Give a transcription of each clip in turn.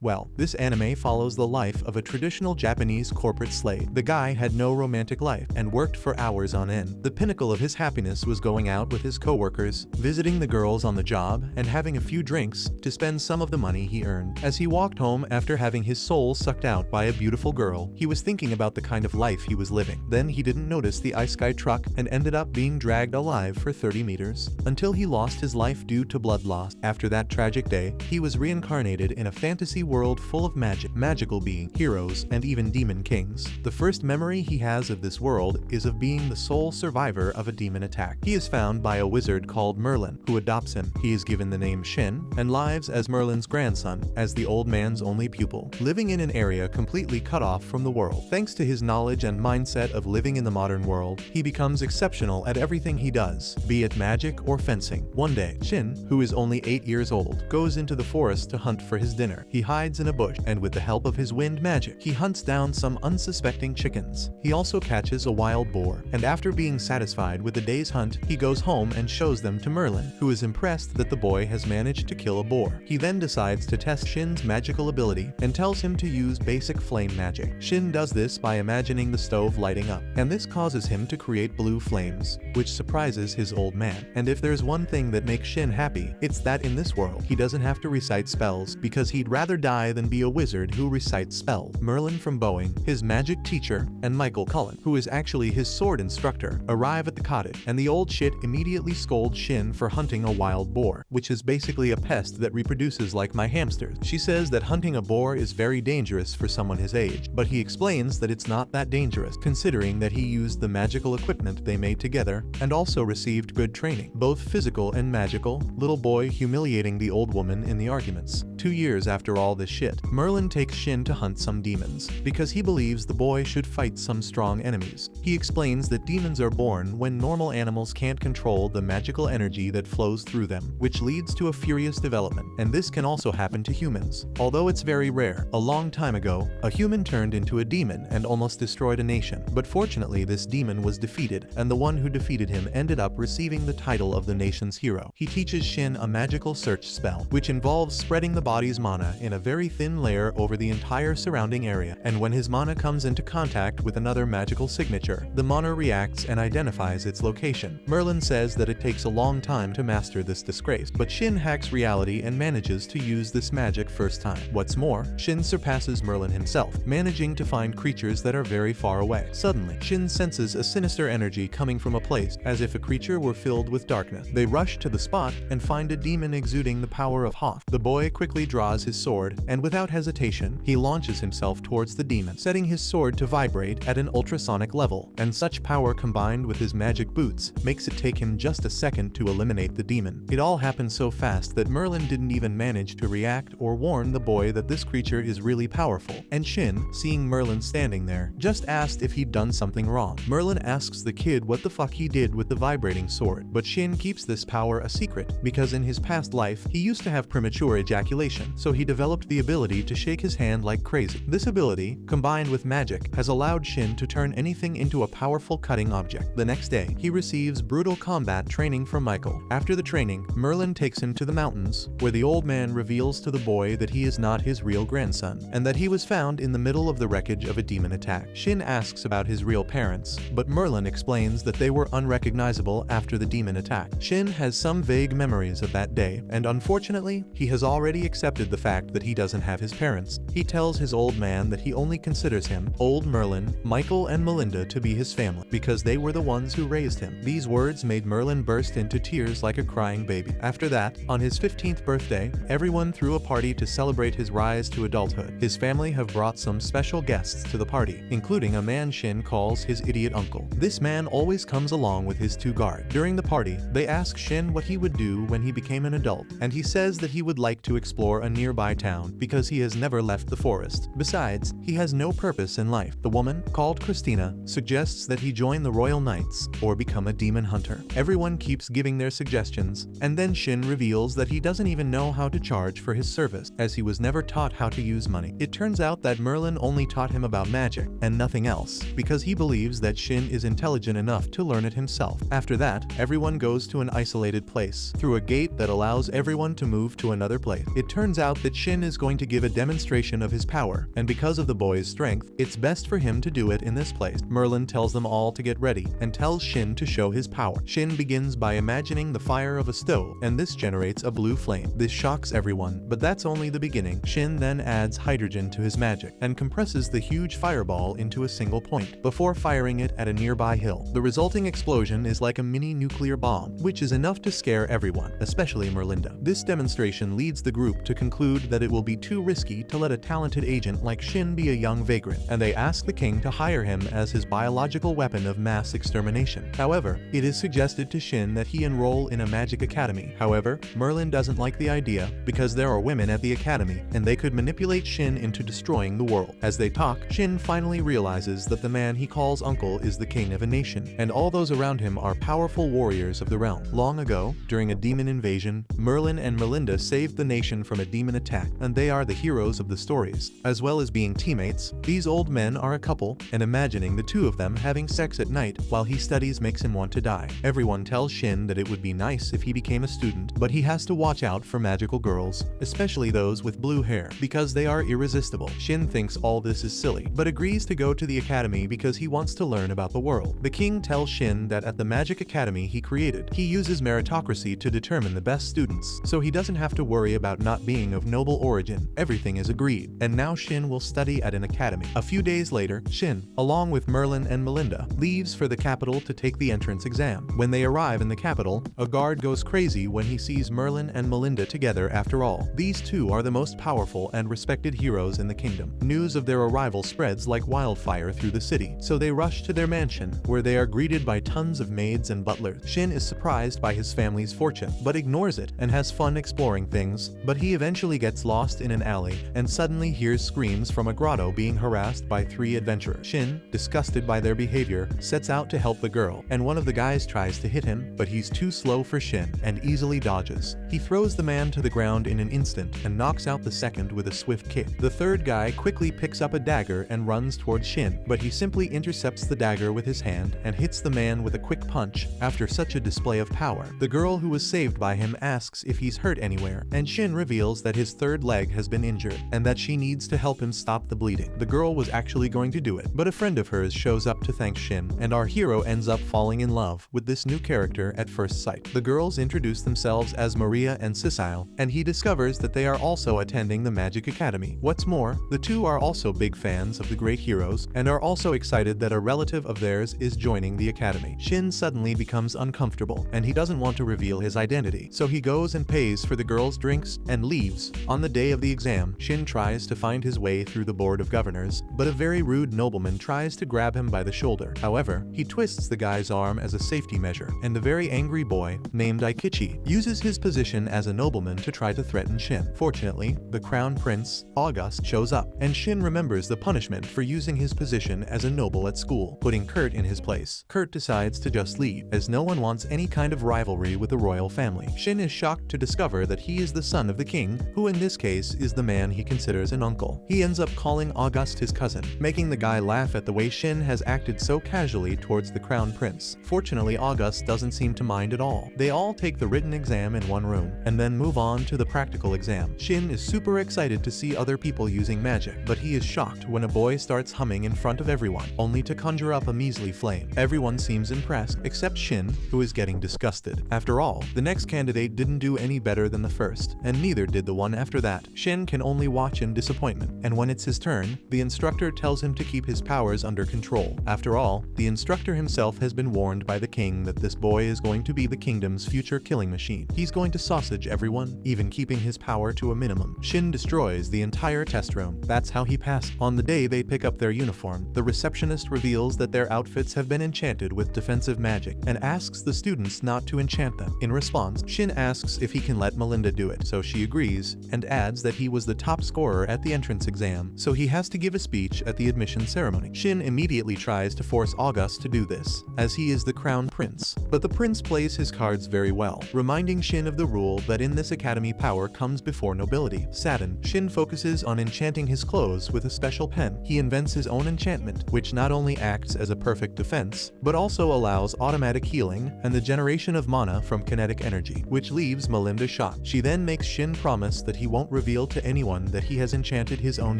Well, this anime follows the life of a traditional Japanese corporate slave. The guy had no romantic life and worked for hours on end. The pinnacle of his happiness was going out with his coworkers, visiting the girls on the job, and having a few drinks to spend some of the money he earned. As he walked home after having his soul sucked out by a beautiful girl, he was thinking about the kind of life he was living. Then he didn't notice the ice guy truck and ended up being dragged alive for 30 meters until he lost his life due to blood loss. After that tragic day, he was reincarnated in a fantasy world full of magical beings, heroes, and even demon kings. The first memory he has of this world is of being the sole survivor of a demon attack. He is found by a wizard called Merlin, who adopts him. He is given the name Shin and lives as Merlin's grandson, as the old man's only pupil, living in an area completely cut off from the world. Thanks to his knowledge and mindset of living in the modern world, he becomes exceptional at everything he does, be it magic or fencing. One day, Shin, who is only 8 years old, goes into the forest to hunt for his dinner. He hides in a bush, and with the help of his wind magic, he hunts down some unsuspecting chickens. He also catches a wild boar, and after being satisfied with the day's hunt, he goes home and shows them to Merlin, who is impressed that the boy has managed to kill a boar. He then decides to test Shin's magical ability and tells him to use basic flame magic. Shin does this by imagining the stove lighting up, and this causes him to create blue flames, which surprises his old man. And if there's one thing that makes Shin happy, it's that in this world, he doesn't have to recite spells, because he'd rather die than be a wizard who recites spells. Merlin from Boeing, his magic teacher, and Michael Cullen, who is actually his sword instructor, arrive at the cottage, and the old shit immediately scolds Shin for hunting a wild boar, which is basically a pest that reproduces like my hamsters. She says that hunting a boar is very dangerous for someone his age, but he explains that it's not that dangerous, considering that he used the magical equipment they made together and also received good training, both physical and magical. Little boy humiliating the old woman in the arguments. 2 years after all this shit, Merlin takes Shin to hunt some demons, because he believes the boy should fight some strong enemies. He explains that demons are born when normal animals can't control the magical energy that flows through them, which leads to a furious development, and this can also happen to humans, although it's very rare. A long time ago, a human turned into a demon and almost destroyed a nation, but fortunately this demon was defeated, and the one who defeated him ended up receiving the title of the nation's hero. He teaches Shin a magical search spell, which involves spreading the body's mana in a very thin layer over the entire surrounding area, and when his mana comes into contact with another magical signature, the mana reacts and identifies its location. Merlin says that it takes a long time to master this disgrace, but Shin hacks reality and manages to use this magic first time. What's more, Shin surpasses Merlin himself, managing to find creatures that are very far away. Suddenly, Shin senses a sinister energy coming from a place, as if a creature were filled with darkness. They rush to the spot and find a demon exuding the power of Hoth. The boy quickly draws his sword, and without hesitation, he launches himself towards the demon, setting his sword to vibrate at an ultrasonic level, and such power combined with his magic boots makes it take him just a second to eliminate the demon. It all happened so fast that Merlin didn't even manage to react or warn the boy that this creature is really powerful, and Shin, seeing Merlin standing there, just asked if he'd done something wrong. Merlin asks the kid what the fuck he did with the vibrating sword, but Shin keeps this power a secret, because in his past life, he used to have premature ejaculation, so he developed the ability to shake his hand like crazy. This ability, combined with magic, has allowed Shin to turn anything into a powerful cutting object. The next day, he receives brutal combat training from Michael. After the training, Merlin takes him to the mountains, where the old man reveals to the boy that he is not his real grandson, and that he was found in the middle of the wreckage of a demon attack. Shin asks about his real parents, but Merlin explains that they were unrecognizable after the demon attack. Shin has some vague memories of that day, and unfortunately, he has already accepted the fact that he doesn't have his parents. He tells his old man that he only considers him, old Merlin, Michael, and Melinda to be his family, because they were the ones who raised him. These words made Merlin burst into tears like a crying baby. After that, on his 15th birthday, everyone threw a party to celebrate his rise to adulthood. His family have brought some special guests to the party, including a man Shin calls his idiot uncle. This man always comes along with his 2 guards. During the party, they ask Shin what he would do when he became an adult, and he says that he would like to explore a nearby town because he has never left the forest. Besides, he has no purpose in life. The woman, called Christina, suggests that he join the Royal Knights or become a demon hunter. Everyone keeps giving their suggestions, and then Shin reveals that he doesn't even know how to charge for his service, as he was never taught how to use money. It turns out that Merlin only taught him about magic and nothing else, because he believes that Shin is intelligent enough to learn it himself. After that, everyone goes to an isolated place, through a gate that allows everyone to move to another place. It turns out that Shin is is going to give a demonstration of his power, and because of the boy's strength, it's best for him to do it in this place. Merlin tells them all to get ready, and tells Shin to show his power. Shin begins by imagining the fire of a stove, and this generates a blue flame. This shocks everyone, but that's only the beginning. Shin then adds hydrogen to his magic, and compresses the huge fireball into a single point, before firing it at a nearby hill. The resulting explosion is like a mini nuclear bomb, which is enough to scare everyone, especially Merlinda. This demonstration leads the group to conclude that it will be too risky to let a talented agent like Shin be a young vagrant, and they ask the king to hire him as his biological weapon of mass extermination. However, it is suggested to Shin that he enroll in a magic academy. However, Merlin doesn't like the idea because there are women at the academy, and they could manipulate Shin into destroying the world. As they talk, Shin finally realizes that the man he calls uncle is the king of a nation, and all those around him are powerful warriors of the realm. Long ago, during a demon invasion, Merlin and Melinda saved the nation from a demon attack, and they are the heroes of the stories. As well as being teammates, these old men are a couple, and imagining the two of them having sex at night while he studies makes him want to die. Everyone tells Shin that it would be nice if he became a student, but he has to watch out for magical girls, especially those with blue hair, because they are irresistible. Shin thinks all this is silly, but agrees to go to the academy because he wants to learn about the world. The king tells Shin that at the magic academy he created, he uses meritocracy to determine the best students, so he doesn't have to worry about not being of noble origin. Everything is agreed, and now Shin will study at an academy. A few days later, Shin, along with Merlin and Melinda, leaves for the capital to take the entrance exam. When they arrive in the capital, a guard goes crazy when he sees Merlin and Melinda together. After all, these two are the most powerful and respected heroes in the kingdom. News of their arrival spreads like wildfire through the city, so they rush to their mansion, where they are greeted by tons of maids and butlers. Shin is surprised by his family's fortune, but ignores it and has fun exploring things, but he eventually gets lost in an alley and suddenly hears screams from a grotto being harassed by 3 adventurers. Shin, disgusted by their behavior, sets out to help the girl, and one of the guys tries to hit him, but he's too slow for Shin and easily dodges. He throws the man to the ground in an instant and knocks out the second with a swift kick. The third guy quickly picks up a dagger and runs towards Shin, but he simply intercepts the dagger with his hand and hits the man with a quick punch. After such a display of power, the girl who was saved by him asks if he's hurt anywhere, and Shin reveals that his third leg has been injured and that she needs to help him stop the bleeding. The girl was actually going to do it, but a friend of hers shows up to thank Shin, and our hero ends up falling in love with this new character at first sight. The girls introduce themselves as Maria and Cecile, and he discovers that they are also attending the Magic Academy. What's more, the two are also big fans of the great heroes and are also excited that a relative of theirs is joining the academy. Shin suddenly becomes uncomfortable, and he doesn't want to reveal his identity, so he goes and pays for the girls' drinks and leaves. On the day of the exam, Shin tries to find his way through the board of governors, but a very rude nobleman tries to grab him by the shoulder. However, he twists the guy's arm as a safety measure, and the very angry boy, named Aikichi, uses his position as a nobleman to try to threaten Shin. Fortunately, the crown prince, August, shows up, and Shin remembers the punishment for using his position as a noble at school, putting Kurt in his place. Kurt decides to just leave, as no one wants any kind of rivalry with the royal family. Shin is shocked to discover that he is the son of the king, who in this case is the man he considers an uncle. He ends up calling August his cousin, making the guy laugh at the way Shin has acted so casually towards the crown prince. Fortunately, August doesn't seem to mind at all. They all take the written exam in one room, and then move on to the practical exam. Shin is super excited to see other people using magic, but he is shocked when a boy starts humming in front of everyone, only to conjure up a measly flame. Everyone seems impressed, except Shin, who is getting disgusted. After all, the next candidate didn't do any better than the first, and neither did the one after that. Shin can only watch in disappointment, and when it's his turn, the instructor tells him to keep his powers under control. After all, the instructor himself has been warned by the king that this boy is going to be the kingdom's future killing machine. He's going to sausage everyone, even keeping his power to a minimum. Shin destroys the entire test room. That's how he passed. On the day they pick up their uniform, the receptionist reveals that their outfits have been enchanted with defensive magic and asks the students not to enchant them. In response, Shin asks if he can let Melinda do it, so she agrees and adds that he was the top scorer at the entrance exam, so he has to give a speech at the admission ceremony. Shin immediately tries to force August to do this, as he is the crown prince, but the prince plays his cards very well, reminding Shin of the rule that in this academy power comes before nobility. Saddened, Shin focuses on enchanting his clothes with a special pen. He invents his own enchantment, which not only acts as a perfect defense, but also allows automatic healing and the generation of mana from kinetic energy, which leaves Melinda shocked. She then makes Shin promise that he won't reveal to anyone that he has enchanted his own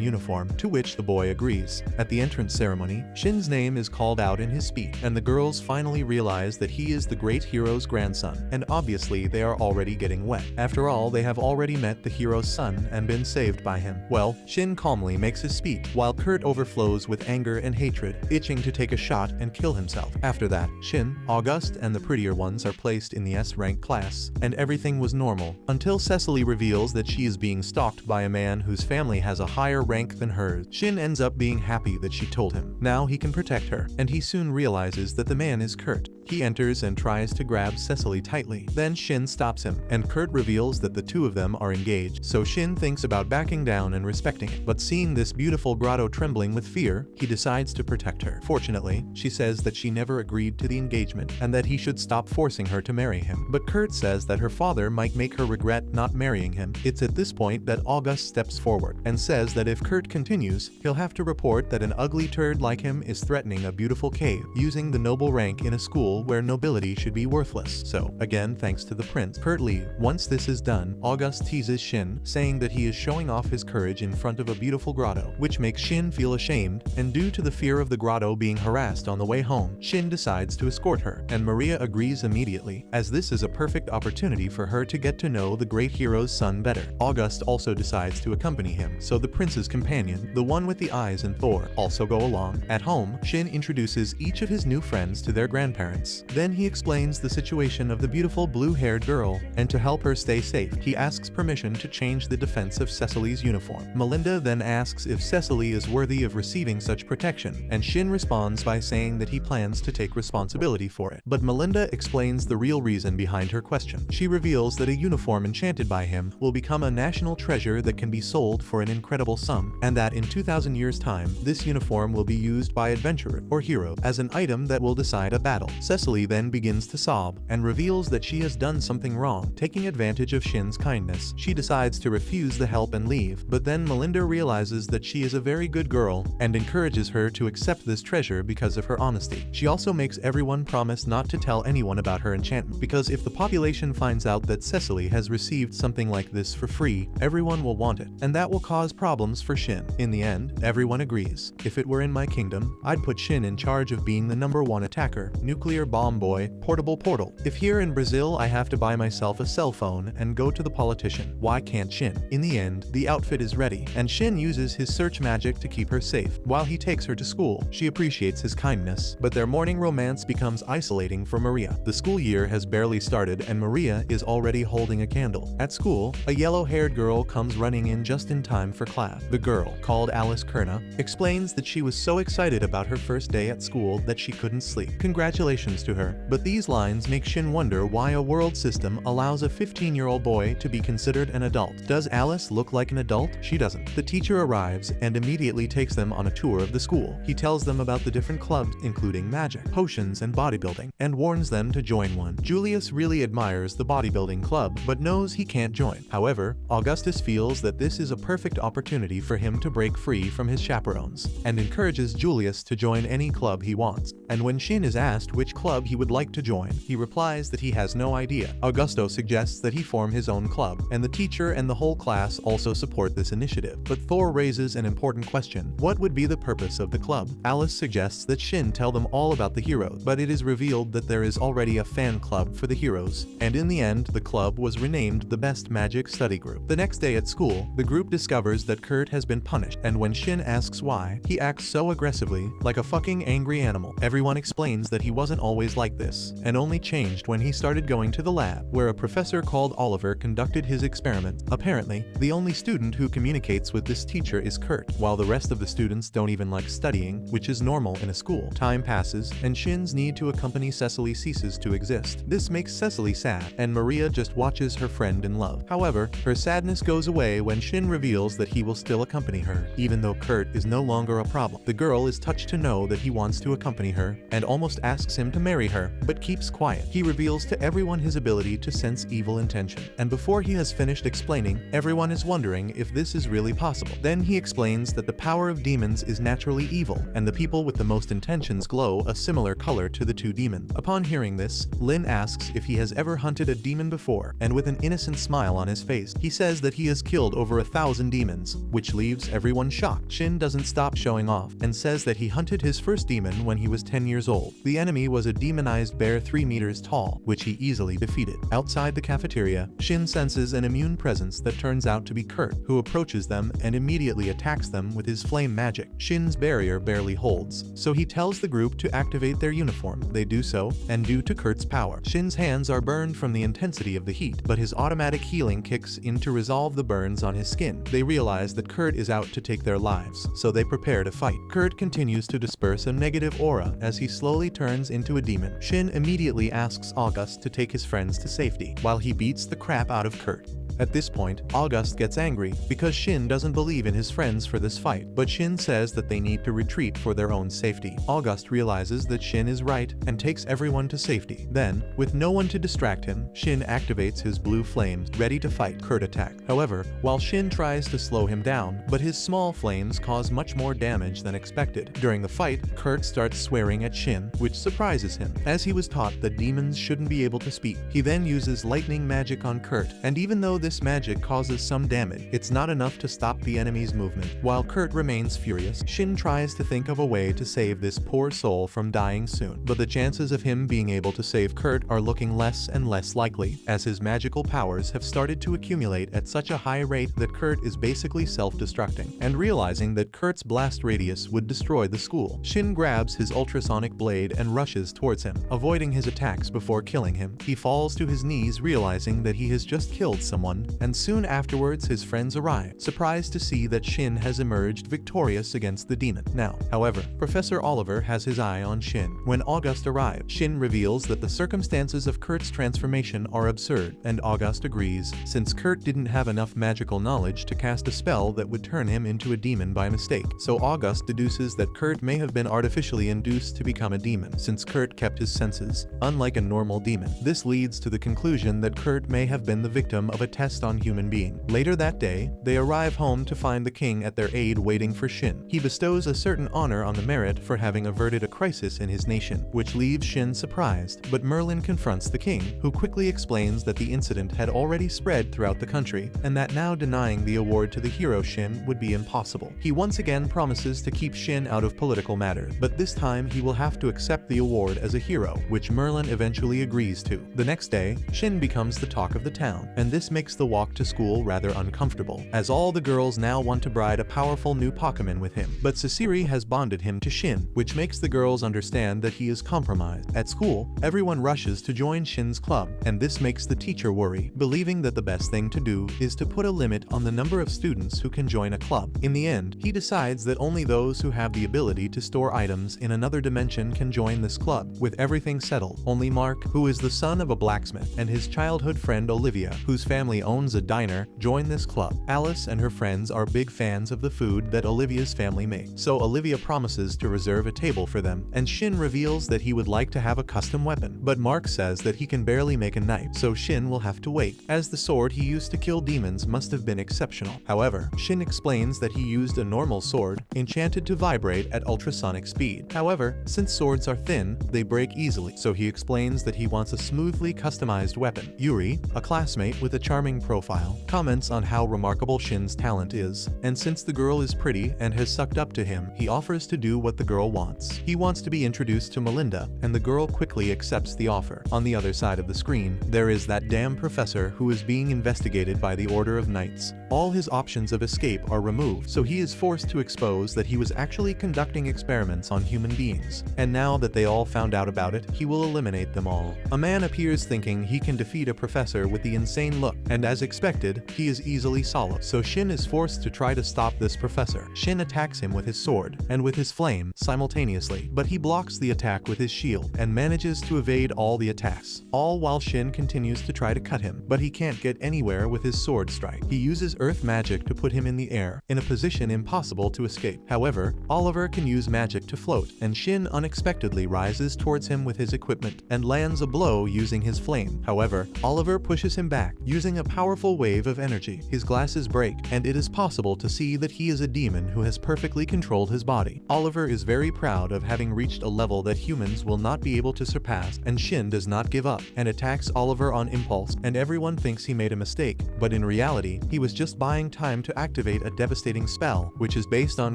uniform, to which the boy agrees. At the entrance ceremony, Shin's name is called out in his speech, and the girls finally realize that he is the great hero's grandson, and obviously they are already getting wet. After all, they have already met the hero's son and been saved by him. Well, Shin calmly makes his speech, while Kurt overflows with anger and hatred, itching to take a shot and kill himself. After that, Shin, August, and the prettier ones are placed in the S-rank class, and everything was normal, until Cecily reveals that she is being stalked by a man whose family has a higher rank than hers. Shin ends up being happy that she told him. Now he can protect her, and he soon realizes that the man is Kurt. He enters and tries to grab Cecily tightly. Then Shin stops him, and Kurt reveals that the two of them are engaged, so Shin thinks about backing down and respecting it. But seeing this beautiful grotto trembling with fear, he decides to protect her. Fortunately, she says that she never agreed to the engagement, and that he should stop forcing her to marry him. But Kurt says that her father might make her regret not marrying him. It's at this point that August steps forward, and says that if Kurt continues, he'll have to report that an ugly turd like him is threatening a beautiful cave, using the noble rank in a school where nobility should be worthless. So, again thanks to the prince, Kurt leaves. Once this is done, August teases Shin, saying that he is showing off his courage in front of a beautiful grotto, which makes Shin feel ashamed, and due to the fear of the grotto being harassed on the way home, Shin decides to escort her, and Maria agrees immediately, as this is a perfect opportunity for her to get to know the great hero's son better. August also decides to accompany him, so the prince's companion, the one with the eyes and Thor, also go along. At home, Shin introduces each of his new friends to their grandparents. Then he explains the situation of the beautiful blue-haired girl, and to help her stay safe, he asks permission to change the defense of Cecily's uniform. Melinda then asks if Cecily is worthy of receiving such protection, and Shin responds by saying that he plans to take responsibility for it. But Melinda explains the real reason behind her question. She reveals that a uniform enchanted by him will become a national treasure that can be sold for an incredible sum, and that in 2,000 years' time, this uniform will be used by adventurer or hero as an item that will decide a battle. Cecily then begins to sob, and reveals that she has done something wrong. Taking advantage of Shin's kindness, she decides to refuse the help and leave, but then Melinda realizes that she is a very good girl, and encourages her to accept this treasure because of her honesty. She also makes everyone promise not to tell anyone about her enchantment, because if the population finds out that Cecily has received something like this for free, everyone will want it, and that will cause problems for Shin. In the end, everyone agrees. If it were in my kingdom, I'd put Shin in charge of being the #1 attacker, nuclear bomb boy, portable portal. If here in Brazil I have to buy myself a cell phone and go to the politician, why can't Shin? In the end, the outfit is ready, and Shin uses his search magic to keep her safe. While he takes her to school, she appreciates his kindness, but their morning romance becomes isolating for Maria. The school year has barely started and Maria is already holding a candle. At school, a yellow-haired girl comes running in just in time for class. The girl, called Alice Kerna, explains that she was so excited about her first day at school that she couldn't sleep. Congratulations to her. But these lines make Shin wonder why a world system allows a 15-year-old boy to be considered an adult. Does Alice look like an adult? She doesn't. The teacher arrives and immediately takes them on a tour of the school. He tells them about the different clubs, including magic, potions, and bodybuilding, and warns them to join one. Julius really admires the bodybuilding club, but knows he can't join. However, Augustus feels that this is a perfect opportunity for him to break free from his chaperones, and encourages Julius to join any club he wants. And when Shin is asked which club he would like to join, he replies that he has no idea. Augusto suggests that he form his own club, and the teacher and the whole class also support this initiative. But Thor raises an important question. What would be the purpose of the club? Alice suggests that Shin tell them all about the heroes, but it is revealed that there is already a fan club for the heroes, and in the end, the club was renamed the Best Magic Study Group. The next day at school, the group discovers that Kurt has been punished, and when Shin asks why, he acts so aggressively, like a fucking angry animal. Everyone explains that he wasn't always like this, and only changed when he started going to the lab, where a professor called Oliver conducted his experiment. Apparently, the only student who communicates with this teacher is Kurt, while the rest of the students don't even like studying, which is normal in a school. Time passes, and Shin's need to accompany Cecily ceases to exist. This makes Cecily sad, and Maria just watches her friend in love. However, her sadness goes away when Shin reveals that he will still accompany her, even though Kurt is no longer a problem. The girl is touched to know that he wants to accompany her, and almost asks him to marry her, but keeps quiet. He reveals to everyone his ability to sense evil intention. And before he has finished explaining, everyone is wondering if this is really possible. Then he explains that the power of demons is naturally evil, and the people with the most intentions glow a similar color to the two demons. Upon hearing this, Lin asks if he has ever hunted a demon before, and with an innocent smile on his face, he says that he has killed over 1,000 demons, which leaves everyone shocked. Shin doesn't stop showing off, and says that he hunted his first demon when he was 10 years old. The enemy was a demonized bear 3 meters tall, which he easily defeated. Outside the cafeteria, Shin senses an immune presence that turns out to be Kurt, who approaches them and immediately attacks them with his flame magic. Shin's barrier barely holds, so he tells the group to activate their uniform. They do so, and due to Kurt's power, Shin's hands are burned from the intensity of the heat, but his automatic healing kicks in to resolve the burns on his skin. They realize that Kurt is out to take their lives, so they prepare to fight. Kurt continues to disperse a negative aura as he slowly turns into a demon. Shin immediately asks August to take his friends to safety, while he beats the crap out of Kurt. At this point, August gets angry because Shin doesn't believe in his friends for this fight, but Shin says that they need to retreat for their own safety. August realizes that Shin is right and takes everyone to safety. Then, with no one to distract him, Shin activates his blue flames, ready to fight Kurt attack. However, while Shin tries to slow him down, but his small flames cause much more damage than expected. During the fight, Kurt starts swearing at Shin, which surprises him, as he was taught that demons shouldn't be able to speak. He then uses lightning magic on Kurt, and even though this magic causes some damage, it's not enough to stop the enemy's movement. While Kurt remains furious, Shin tries to think of a way to save this poor soul from dying soon, but the chances of him being able to save Kurt are looking less and less likely, as his magical powers have started to accumulate at such a high rate that Kurt is basically self-destructing. And realizing that Kurt's blast radius would destroy the school, Shin grabs his ultrasonic blade and rushes towards him, avoiding his attacks before killing him. He falls to his knees, realizing that he has just killed someone, and soon afterwards his friends arrive, surprised to see that Shin has emerged victorious against the demon. Now, however, Professor Oliver has his eye on Shin. When August arrives, Shin reveals that the circumstances of Kurt's transformation are absurd, and August agrees, since Kurt didn't have enough magical knowledge to cast a spell that would turn him into a demon by mistake. So August deduces that Kurt may have been artificially induced to become a demon, since Kurt kept his senses, unlike a normal demon. This leads to the conclusion that Kurt may have been the victim of a test on human being. Later that day, they arrive home to find the king at their aid waiting for Shin. He bestows a certain honor on the merit for having averted a crisis in his nation, which leaves Shin surprised, but Merlin confronts the king, who quickly explains that the incident had already spread throughout the country, and that now denying the award to the hero Shin would be impossible. He once again promises to keep Shin out of political matters, but this time he will have to accept the award as a hero, which Merlin eventually agrees to. The next day, Shin becomes the talk of the town, and this makes the walk to school rather uncomfortable, as all the girls now want to bride a powerful new Pokemon with him. But Sasiri has bonded him to Shin, which makes the girls understand that he is compromised. At school, everyone rushes to join Shin's club, and this makes the teacher worry, believing that the best thing to do is to put a limit on the number of students who can join a club. In the end, he decides that only those who have the ability to store items in another dimension can join this club. With everything settled, only Mark, who is the son of a blacksmith, and his childhood friend Olivia, whose family owns a diner, join this club. Alice and her friends are big fans of the food that Olivia's family makes, so Olivia promises to reserve a table for them, and Shin reveals that he would like to have a custom weapon, but Mark says that he can barely make a knife, so Shin will have to wait, as the sword he used to kill demons must have been exceptional. However, Shin explains that he used a normal sword, enchanted to vibrate at ultrasonic speed. However, since swords are thin, they break easily, so he explains that he wants a smoothly customized weapon. Yuri, a classmate with a charming profile, comments on how remarkable Shin's talent is, and since the girl is pretty and has sucked up to him, he offers to do what the girl wants. He wants to be introduced to Melinda, and the girl quickly accepts the offer. On the other side of the screen, there is that damn professor who is being investigated by the Order of Knights. All his options of escape are removed, so he is forced to expose that he was actually conducting experiments on human beings. And now that they all found out about it, he will eliminate them all. A man appears thinking he can defeat a professor with the insane look, and and as expected, he is easily soloed. So Shin is forced to try to stop this professor. Shin attacks him with his sword and with his flame simultaneously, but he blocks the attack with his shield and manages to evade all the attacks, all while Shin continues to try to cut him, but he can't get anywhere with his sword strike. He uses earth magic to put him in the air, in a position impossible to escape. However, Oliver can use magic to float, and Shin unexpectedly rises towards him with his equipment and lands a blow using his flame. However, Oliver pushes him back, using a powerful wave of energy. His glasses break, and it is possible to see that he is a demon who has perfectly controlled his body. Oliver is very proud of having reached a level that humans will not be able to surpass, and Shin does not give up and attacks Oliver on impulse, and everyone thinks he made a mistake, but in reality, he was just buying time to activate a devastating spell, which is based on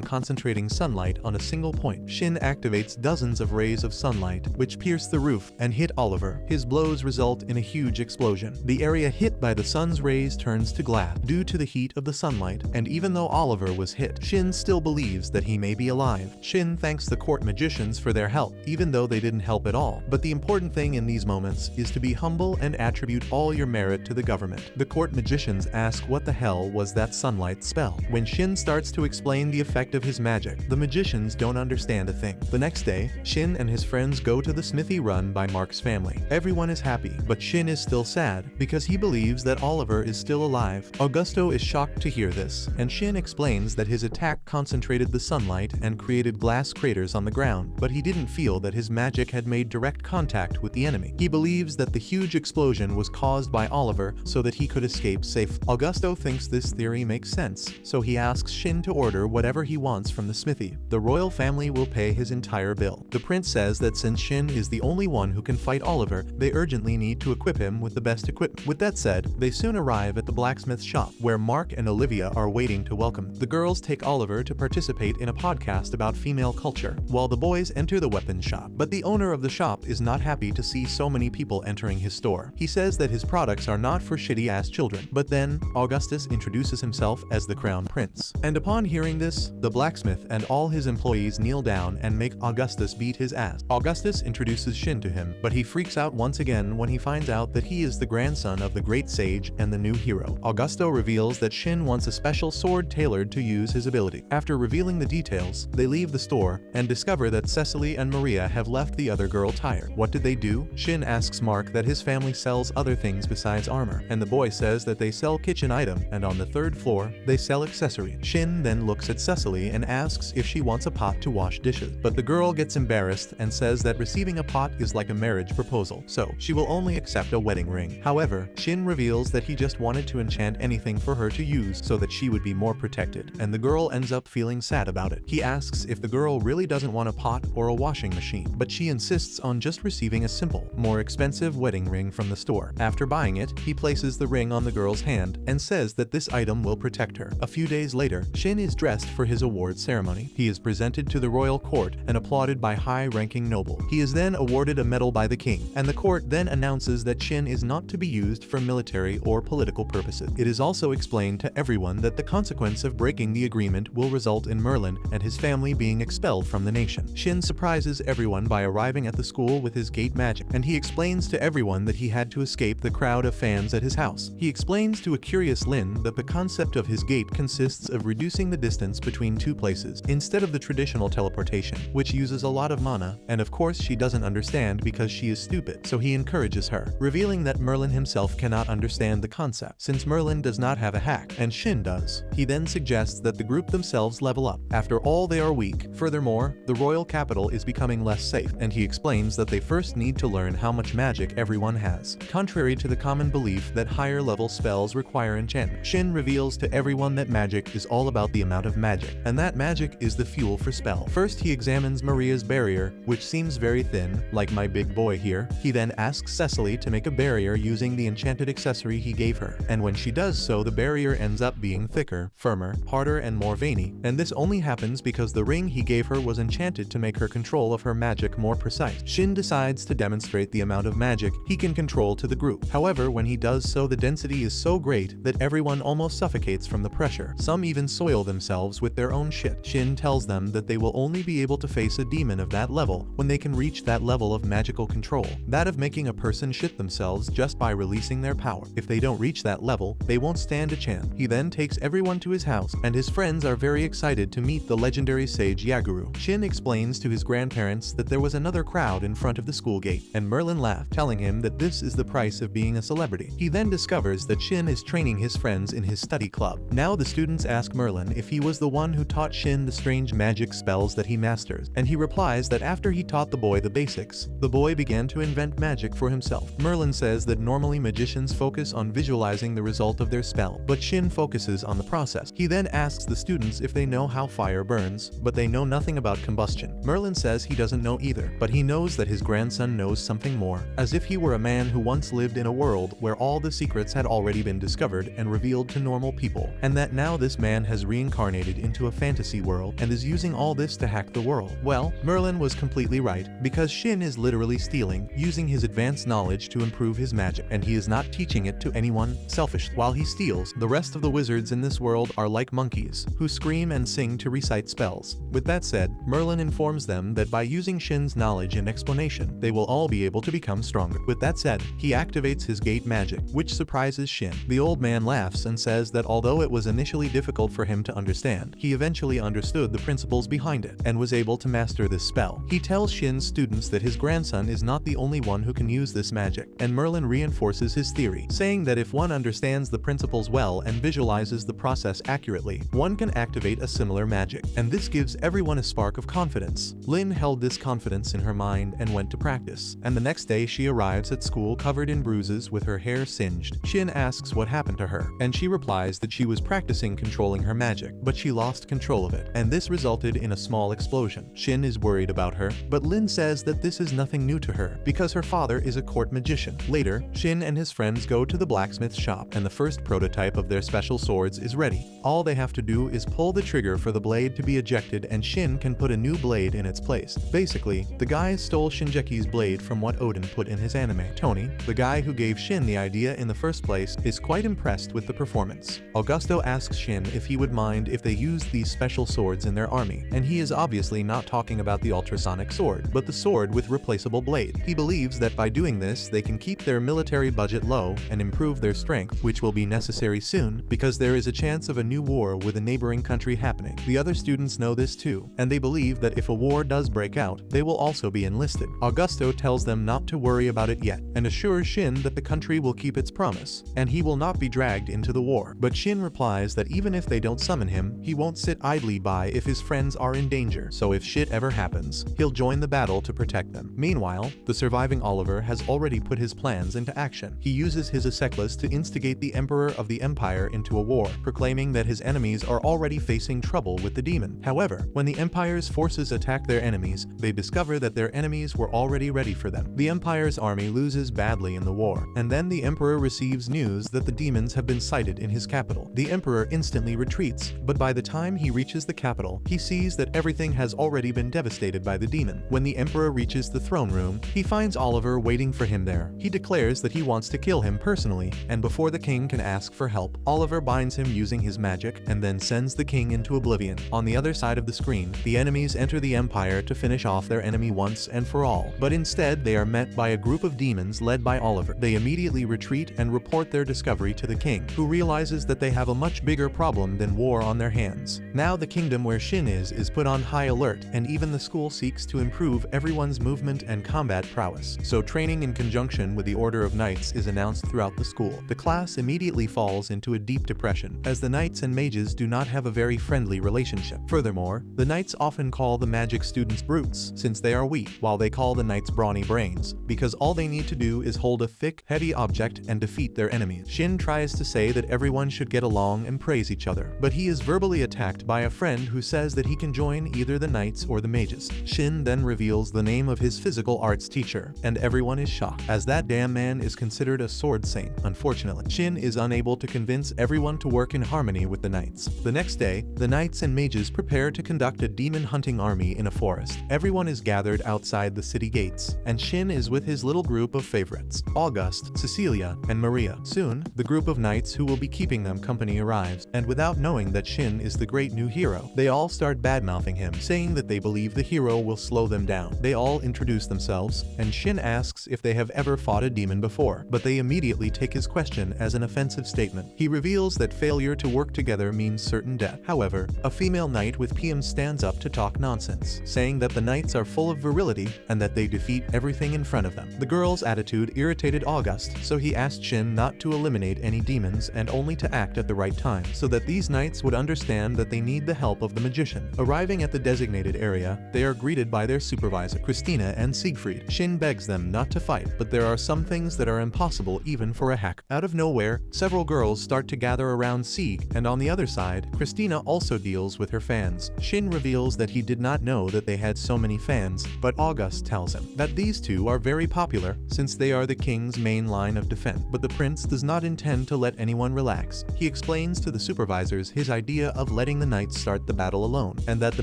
concentrating sunlight on a single point. Shin activates dozens of rays of sunlight, which pierce the roof and hit Oliver. His blows result in a huge explosion. The area hit by the sun's rays turns to glass due to the heat of the sunlight, and even though Oliver was hit, Shin still believes that he may be alive. Shin thanks the court magicians for their help, even though they didn't help at all. But the important thing in these moments is to be humble and attribute all your merit to the government. The court magicians ask what the hell was that sunlight spell. When Shin starts to explain the effect of his magic, the magicians don't understand a thing. The next day, Shin and his friends go to the smithy run by Mark's family. Everyone is happy, but Shin is still sad because he believes that Oliver is still alive. Augusto is shocked to hear this, and Shin explains that his attack concentrated the sunlight and created glass craters on the ground, but he didn't feel that his magic had made direct contact with the enemy. He believes that the huge explosion was caused by Oliver so that he could escape safe. Augusto thinks this theory makes sense, so he asks Shin to order whatever he wants from the smithy. The royal family will pay his entire bill. The prince says that since Shin is the only one who can fight Oliver, they urgently need to equip him with the best equipment. With that said, they soon arrive at the blacksmith shop, where Mark and Olivia are waiting to welcome. The girls take Oliver to participate in a podcast about female culture, while the boys enter the weapons shop. But the owner of the shop is not happy to see so many people entering his store. He says that his products are not for shitty-ass children. But then, Augustus introduces himself as the crown prince. And upon hearing this, the blacksmith and all his employees kneel down and make Augustus beat his ass. Augustus introduces Shin to him, but he freaks out once again when he finds out that he is the grandson of the great sage and the new hero. Augusto reveals that Shin wants a special sword tailored to use his ability. After revealing the details, they leave the store and discover that Cecily and Maria have left the other girl tired. What did they do? Shin asks Mark that his family sells other things besides armor, and the boy says that they sell kitchen items, and on the third floor, they sell accessories. Shin then looks at Cecily and asks if she wants a pot to wash dishes, but the girl gets embarrassed and says that receiving a pot is like a marriage proposal, so she will only accept a wedding ring. However, Shin reveals that he just wanted to enchant anything for her to use so that she would be more protected, and the girl ends up feeling sad about it. He asks if the girl really doesn't want a pot or a washing machine, but she insists on just receiving a simple, more expensive wedding ring from the store. After buying it, he places the ring on the girl's hand and says that this item will protect her. A few days later, Shin is dressed for his award ceremony. He is presented to the royal court and applauded by high-ranking nobles. He is then awarded a medal by the king, and the court then announces that Shin is not to be used for military or political purposes. It is also explained to everyone that the consequence of breaking the agreement will result in Merlin and his family being expelled from the nation. Shin surprises everyone by arriving at the school with his gate magic, and he explains to everyone that he had to escape the crowd of fans at his house. He explains to a curious Lin that the concept of his gate consists of reducing the distance between two places, instead of the traditional teleportation, which uses a lot of mana, and of course she doesn't understand because she is stupid, so he encourages her, revealing that Merlin himself cannot understand the concept, since Merlin does not have a hack, and Shin does. He then suggests that the group themselves level up. After all, they are weak. Furthermore, the royal capital is becoming less safe, and he explains that they first need to learn how much magic everyone has. Contrary to the common belief that higher level spells require enchantment, Shin reveals to everyone that magic is all about the amount of magic, and that magic is the fuel for spell. First, he examines Maria's barrier, which seems very thin, like my big boy here. He then asks Cecily to make a barrier using the enchanted accessory he gave her, and when she does so, the barrier ends up being thicker, firmer, harder, and more veiny, and this only happens because the ring he gave her was enchanted to make her control of her magic more precise. Shin decides to demonstrate the amount of magic he can control to the group. However, when he does so, the density is so great that everyone almost suffocates from the pressure. Some even soil themselves with their own shit. Shin tells them that they will only be able to face a demon of that level when they can reach that level of magical control, that of making a person shit themselves just by releasing their power. If they don't reach that level, they won't stand a chance. He then takes everyone to his house, and his friends are very excited to meet the legendary sage Yaguru. Shin explains to his grandparents that there was another crowd in front of the school gate, and Merlin laughed, telling him that this is the price of being a celebrity. He then discovers that Shin is training his friends in his study club. Now the students ask Merlin if he was the one who taught Shin the strange magic spells that he masters, and he replies that after he taught the boy the basics, the boy began to invent magic for himself. Merlin says that normally magicians focus on visualizing the result of their spell, but Shin focuses on the process. He then asks the students if they know how fire burns, but they know nothing about combustion. Merlin says he doesn't know either, but he knows that his grandson knows something more, as if he were a man who once lived in a world where all the secrets had already been discovered and revealed to normal people, and that now this man has reincarnated into a fantasy world and is using all this to hack the world. Well, Merlin was completely right, because Shin is literally stealing, using his advanced knowledge to improve his magic, and he is not teaching it to anyone selfishly. While he steals, the rest of the wizards in this world are like monkeys, who scream and sing to recite spells. With that said, Merlin informs them that by using Shin's knowledge and explanation, they will all be able to become stronger. With that said, he activates his gate magic, which surprises Shin. The old man laughs and says that although it was initially difficult for him to understand, he eventually understood the principles behind it and was able to master this spell. He tells Shin's students that his grandson is not the only one who can use this magic, and Merlin reinforces his theory, saying that if one understands the principles well and visualizes the process accurately, one can activate a similar magic, and this gives everyone a spark of confidence. Lin held this confidence in her mind and went to practice, and the next day she arrives at school covered in bruises with her hair singed. Shin asks what happened to her, and she replies that she was practicing controlling her magic, but she lost control of it, and this resulted in a small explosion. Shin is worried about her, but Lin says that this is nothing new to her, because her father is a court magician. Later, Shin and his friends go to the blacksmith shop, and the first prototype of their special swords is ready. All they have to do is pull the trigger for the blade to be ejected, and Shin can put a new blade in its place. Basically, the guys stole Shinjeki's blade from what Odin put in his anime. Tony, the guy who gave Shin the idea in the first place, is quite impressed with the performance. Augusto asks Shin if he would mind if they used these special swords in their army, and he is obviously not talking about the ultrasonic sword, but the sword with replaceable blade. He believes that by doing this, they can keep their military budget low and improve their strength, which will be necessary soon because there is a chance of a new war with a neighboring country happening. The other students know this too, and they believe that if a war does break out, they will also be enlisted. Augusto tells them not to worry about it yet, and assures Shin that the country will keep its promise, and he will not be dragged into the war. But Shin replies that even if they don't summon him, he won't sit idly by if his friends are in danger, so if shit ever happens, he'll join the battle to protect them. Meanwhile, the surviving Oliver has already put his plans into action. He uses his Aseklas to instigate the Emperor of the Empire into a war, proclaiming that his enemies are already facing trouble with the demon. However, when the Empire's forces attack their enemies, they discover that their enemies were already ready for them. The Empire's army loses badly in the war, and then the Emperor receives news that the demons have been sighted in his capital. The Emperor instantly retreats, but by the time he reaches the capital, he sees that everything has already been devastated by the demon. When the Emperor reaches the throne room, he finds Oliver waiting for him there. He declares that he wants to kill him personally, and before the king can ask for help, Oliver binds him using his magic and then sends the king into oblivion. On the other side of the screen, the enemies enter the Empire to finish off their enemy once and for all, but instead they are met by a group of demons led by Oliver. They immediately retreat and report their discovery to the king, who realizes that they have a much bigger problem than war on their hands. Now the kingdom where Shin is put on high alert, and even the school seeks to improve everyone's movement and combat prowess. So training in conjunction with the Order of Knights is announced throughout the school. The class immediately falls into a deep depression, as the knights and mages do not have a very friendly relationship. Furthermore, the knights often call the magic students brutes, since they are weak, while they call the knights brawny brains, because all they need to do is hold a thick, heavy object and defeat their enemies. Shin tries to say that everyone should get along and praise each other, but he is verbally attacked by a friend who says that he can join either the knights or the mages. Shin then reveals the name of his physical arts teacher, and everyone is shocked, as that damn man is considered a sword saint. Unfortunately, Shin is unable to convince everyone to work in harmony with the knights. The next day, the knights and mages prepare to conduct a demon hunting army in a forest. Everyone is gathered outside the city gates, and Shin is with his little group of favorites, August, Cecilia, and Maria. Soon, the group of knights who will be keeping them company arrives, and without knowing that Shin is the great new hero, they all start badmouthing him, saying that they believe the hero will slow them down. They all introduce themselves, and Shin asks if they have ever fought a demon before, but they immediately take his question as an offensive statement. He reveals that failure to work together means certain death. However, a female knight with PM stands up to talk nonsense, saying that the knights are full of virility and that they defeat everything in front of them. The girl's attitude irritated August, so he asked Shin not to eliminate any demons and only to act at the right time, so that these knights would understand that they need the help of the magician. Arriving at the designated area, they are greeted by their supervisor, Christina and Siegfried. Shin begs them not to fight, but there are some things that are impossible even for a hacker. Out of nowhere, several girls start to gather around Sieg, and on the other side, Christina also deals with her fans. Shin reveals that he did not know that they had so many fans, but August tells him that these two are very popular since they are the king's main line of defense. But the prince does not intend to let anyone relax. He explains to the supervisors his idea of letting the knights start the battle alone, and that the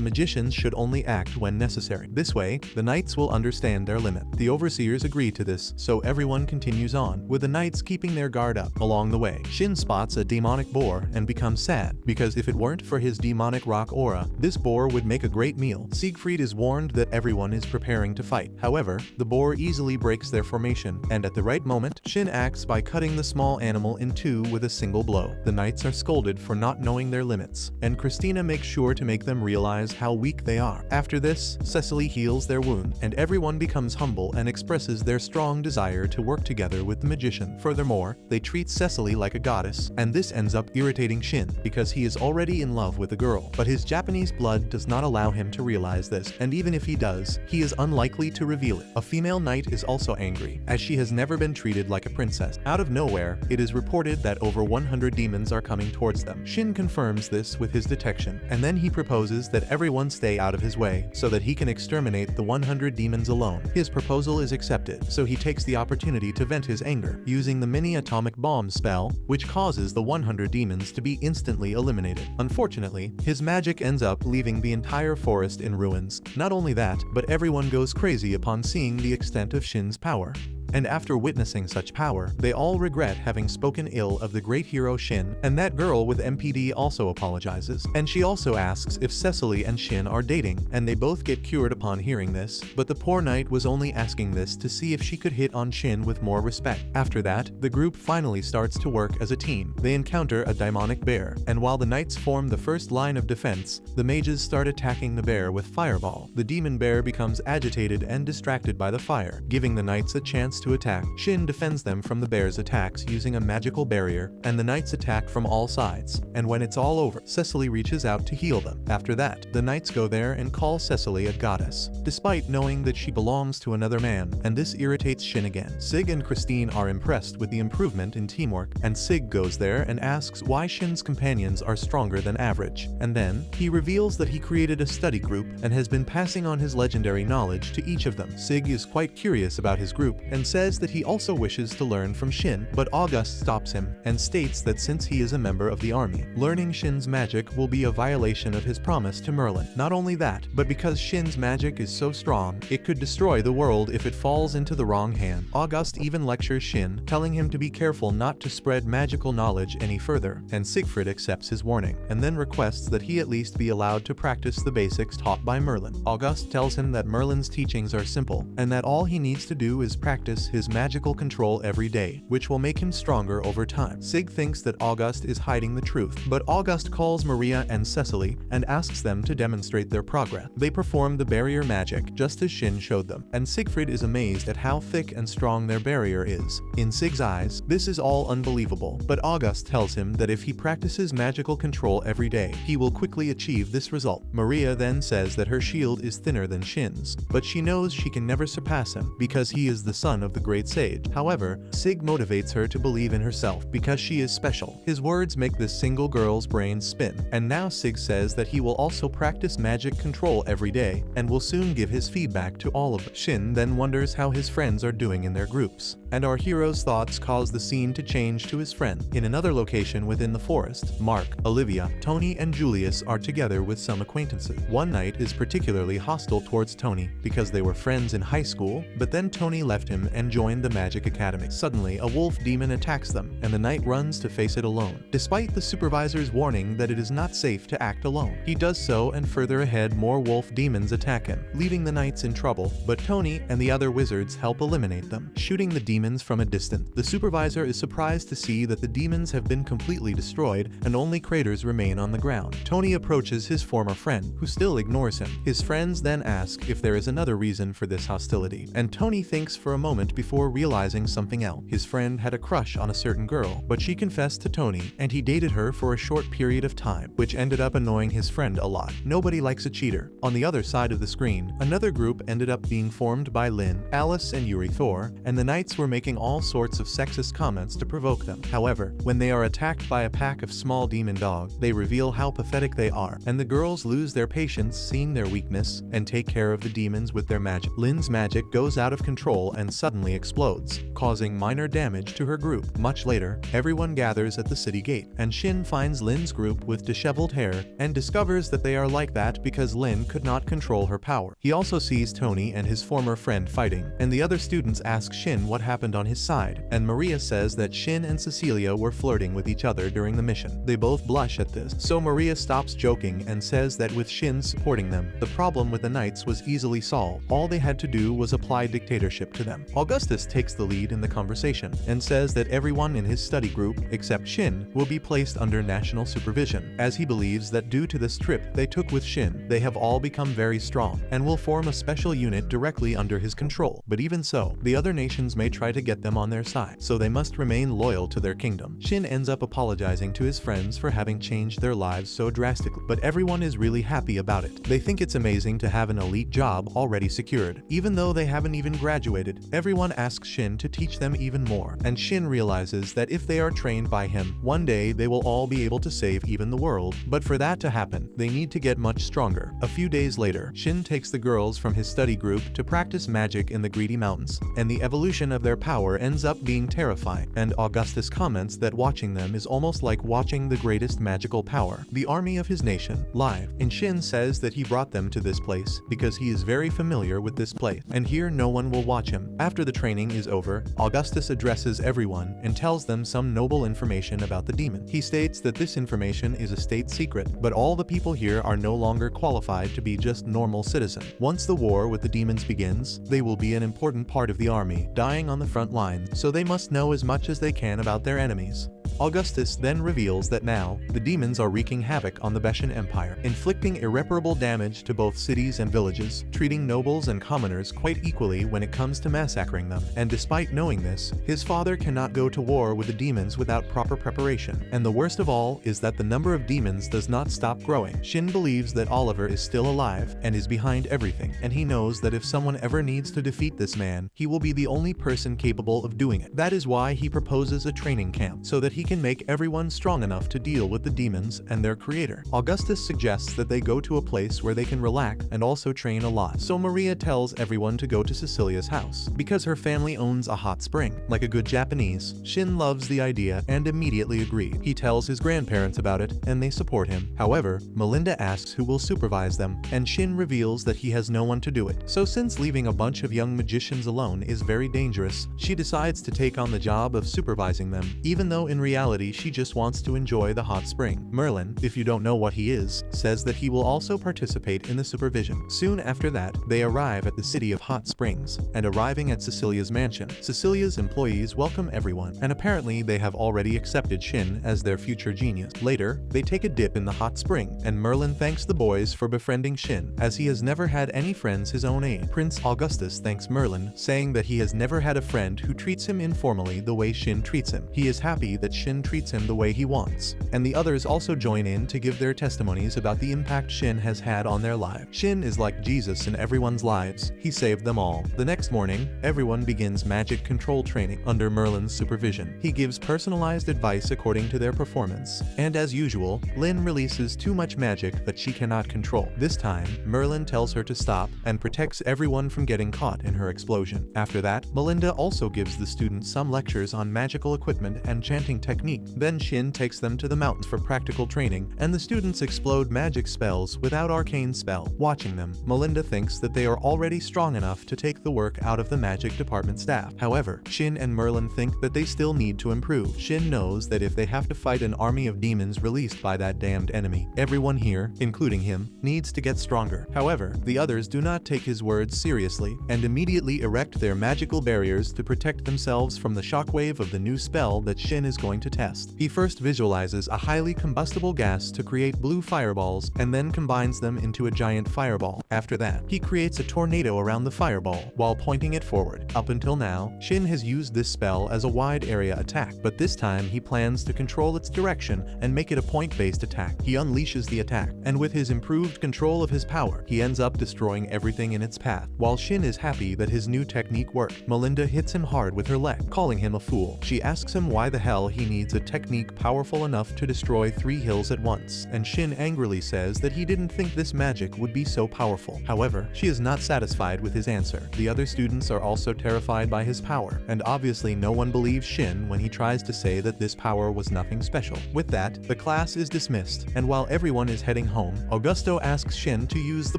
magicians should only act when necessary. This way, the knights will understand their limit. The overseers agree to this, so everyone continues on, with the knights keeping their guard up. Along the way, Shin spots a demonic boar and becomes sad, because if it weren't for his demonic rock aura, this boar would make a great meal. Siegfried is warned that everyone is preparing to fight. However, the boar easily breaks their formation, and at the right moment, Shin acts by cutting the small animal in two with a single blow. The knights are scolded for not knowing their limits, and Christina makes sure to make them realize how weak they are. After this, Cecily heals their wound, and everyone becomes humble and expresses their strong desire to work together with the magician. Furthermore, they treat Cecily like a goddess, and this ends up irritating Shin, because he is already in love with the girl. But his Japanese blood does not allow him to realize this, and even if he does, he is unlikely to reveal it. A female knight is also angry, as she has never been treated like a princess. Out of nowhere, it is reported that over 100 demons are coming towards them. Shin confirms this with his detection, and then he proposes that everyone stay out of his way, so that he can exterminate the 100 demons alone. His proposal is accepted, so he takes the opportunity to vent his anger, using the mini atomic bomb spell, which causes the 100 demons to be instantly eliminated. Unfortunately, his magic ends up leaving the entire forest in ruins. Not only that, but everyone goes crazy upon seeing the extent of Shin's power. And after witnessing such power, they all regret having spoken ill of the great hero Shin, and that girl with MPD also apologizes. And she also asks if Cecily and Shin are dating, and they both get cured upon hearing this, but the poor knight was only asking this to see if she could hit on Shin with more respect. After that, the group finally starts to work as a team. They encounter a demonic bear, and while the knights form the first line of defense, the mages start attacking the bear with fireball. The demon bear becomes agitated and distracted by the fire, giving the knights a chance to attack. Shin defends them from the bear's attacks using a magical barrier, and the knights attack from all sides. And when it's all over, Cecily reaches out to heal them. After that, the knights go there and call Cecily a goddess, despite knowing that she belongs to another man, and this irritates Shin again. Sig and Christine are impressed with the improvement in teamwork, and Sig goes there and asks why Shin's companions are stronger than average. And then, he reveals that he created a study group and has been passing on his legendary knowledge to each of them. Sig is quite curious about his group and says that he also wishes to learn from Shin, but August stops him and states that since he is a member of the army, learning Shin's magic will be a violation of his promise to Merlin. Not only that, but because Shin's magic is so strong, it could destroy the world if it falls into the wrong hand. August even lectures Shin, telling him to be careful not to spread magical knowledge any further, and Siegfried accepts his warning, and then requests that he at least be allowed to practice the basics taught by Merlin. August tells him that Merlin's teachings are simple, and that all he needs to do is practice his magical control every day, which will make him stronger over time. Sig thinks that August is hiding the truth, but August calls Maria and Cecily and asks them to demonstrate their progress. They perform the barrier magic, just as Shin showed them, and Siegfried is amazed at how thick and strong their barrier is. In Sig's eyes, this is all unbelievable, but August tells him that if he practices magical control every day, he will quickly achieve this result. Maria then says that her shield is thinner than Shin's, but she knows she can never surpass him because he is the son of the great sage. However, Sig motivates her to believe in herself because she is special. His words make this single girl's brain spin, and now Sig says that he will also practice magic control every day and will soon give his feedback to all of them. Shin then wonders how his friends are doing in their groups, and our hero's thoughts cause the scene to change to his friend. In another location within the forest, Mark, Olivia, Tony, and Julius are together with some acquaintances. One knight is particularly hostile towards Tony because they were friends in high school, but then Tony left him and join the Magic Academy. Suddenly, a wolf demon attacks them, and the knight runs to face it alone. Despite the supervisor's warning that it is not safe to act alone, he does so, and further ahead more wolf demons attack him, leaving the knights in trouble, but Tony and the other wizards help eliminate them, shooting the demons from a distance. The supervisor is surprised to see that the demons have been completely destroyed and only craters remain on the ground. Tony approaches his former friend, who still ignores him. His friends then ask if there is another reason for this hostility, and Tony thinks for a moment before realizing something else. His friend had a crush on a certain girl, but she confessed to Tony, and he dated her for a short period of time, which ended up annoying his friend a lot. Nobody likes a cheater. On the other side of the screen, another group ended up being formed by Lynn, Alice, and Yuri Thor, and the knights were making all sorts of sexist comments to provoke them. However, when they are attacked by a pack of small demon dogs, they reveal how pathetic they are, and the girls lose their patience seeing their weakness and take care of the demons with their magic. Lynn's magic goes out of control and suddenly explodes, causing minor damage to her group. Much later, everyone gathers at the city gate, and Shin finds Lynn's group with disheveled hair and discovers that they are like that because Lynn could not control her power. He also sees Tony and his former friend fighting, and the other students ask Shin what happened on his side, and Maria says that Shin and Cecilia were flirting with each other during the mission. They both blush at this, so Maria stops joking and says that with Shin supporting them, the problem with the knights was easily solved. All they had to do was apply dictatorship to them. Augustus takes the lead in the conversation and says that everyone in his study group, except Shin, will be placed under national supervision, as he believes that due to this trip they took with Shin, they have all become very strong and will form a special unit directly under his control. But even so, the other nations may try to get them on their side, so they must remain loyal to their kingdom. Shin ends up apologizing to his friends for having changed their lives so drastically, but everyone is really happy about it. They think it's amazing to have an elite job already secured. Even though they haven't even graduated, everyone asks Shin to teach them even more, and Shin realizes that if they are trained by him, one day they will all be able to save even the world. But for that to happen, they need to get much stronger. A few days later, Shin takes the girls from his study group to practice magic in the Greedy Mountains, and the evolution of their power ends up being terrifying, and Augustus comments that watching them is almost like watching the greatest magical power, the army of his nation, live. And Shin says that he brought them to this place because he is very familiar with this place, and here no one will watch him. After the training is over, Augustus addresses everyone and tells them some noble information about the demon. He states that this information is a state secret, but all the people here are no longer qualified to be just normal citizens. Once the war with the demons begins, they will be an important part of the army, dying on the front lines, so they must know as much as they can about their enemies. Augustus then reveals that now, the demons are wreaking havoc on the Beshan Empire, inflicting irreparable damage to both cities and villages, treating nobles and commoners quite equally when it comes to massacring them. And despite knowing this, his father cannot go to war with the demons without proper preparation. And the worst of all is that the number of demons does not stop growing. Shin believes that Oliver is still alive and is behind everything, and he knows that if someone ever needs to defeat this man, he will be the only person capable of doing it. That is why he proposes a training camp, so that he can make everyone strong enough to deal with the demons and their creator. Augustus suggests that they go to a place where they can relax and also train a lot. So Maria tells everyone to go to Cecilia's house, because her family owns a hot spring. Like a good Japanese, Shin loves the idea and immediately agrees. He tells his grandparents about it, and they support him. However, Melinda asks who will supervise them, and Shin reveals that he has no one to do it. So since leaving a bunch of young magicians alone is very dangerous, she decides to take on the job of supervising them, even though in reality she just wants to enjoy the hot spring. Merlin, if you don't know what he is, says that he will also participate in the supervision. Soon after that, they arrive at the city of Hot Springs, and arriving at Cecilia's mansion, Cecilia's employees welcome everyone, and apparently they have already accepted Shin as their future genius. Later, they take a dip in the hot spring, and Merlin thanks the boys for befriending Shin, as he has never had any friends his own age. Prince Augustus thanks Merlin, saying that he has never had a friend who treats him informally the way Shin treats him. He is happy that Shin treats him the way he wants, and the others also join in to give their testimonies about the impact Shin has had on their lives. Shin is like Jesus in everyone's lives. He saved them all. The next morning, everyone begins magic control training under Merlin's supervision. He gives personalized advice according to their performance, and as usual, Lynn releases too much magic that she cannot control. This time, Merlin tells her to stop and protects everyone from getting caught in her explosion. After that, Melinda also gives the students some lectures on magical equipment and chanting techniques technique. Then Shin takes them to the mountains for practical training, and the students explode magic spells without arcane spell. Watching them, Melinda thinks that they are already strong enough to take the work out of the magic department staff. However, Shin and Merlin think that they still need to improve. Shin knows that if they have to fight an army of demons released by that damned enemy, everyone here, including him, needs to get stronger. However, the others do not take his words seriously and immediately erect their magical barriers to protect themselves from the shockwave of the new spell that Shin is going to test. He first visualizes a highly combustible gas to create blue fireballs and then combines them into a giant fireball. After that, he creates a tornado around the fireball while pointing it forward. Up until now, Shin has used this spell as a wide area attack, but this time he plans to control its direction and make it a point-based attack. He unleashes the attack, and with his improved control of his power, he ends up destroying everything in its path. While Shin is happy that his new technique worked, Melinda hits him hard with her leg, calling him a fool. She asks him why the hell he needs a technique powerful enough to destroy 3 hills at once, and Shin angrily says that he didn't think this magic would be so powerful. However, she is not satisfied with his answer. The other students are also terrified by his power, and obviously no one believes Shin when he tries to say that this power was nothing special. With that, the class is dismissed, and while everyone is heading home, Augusto asks Shin to use the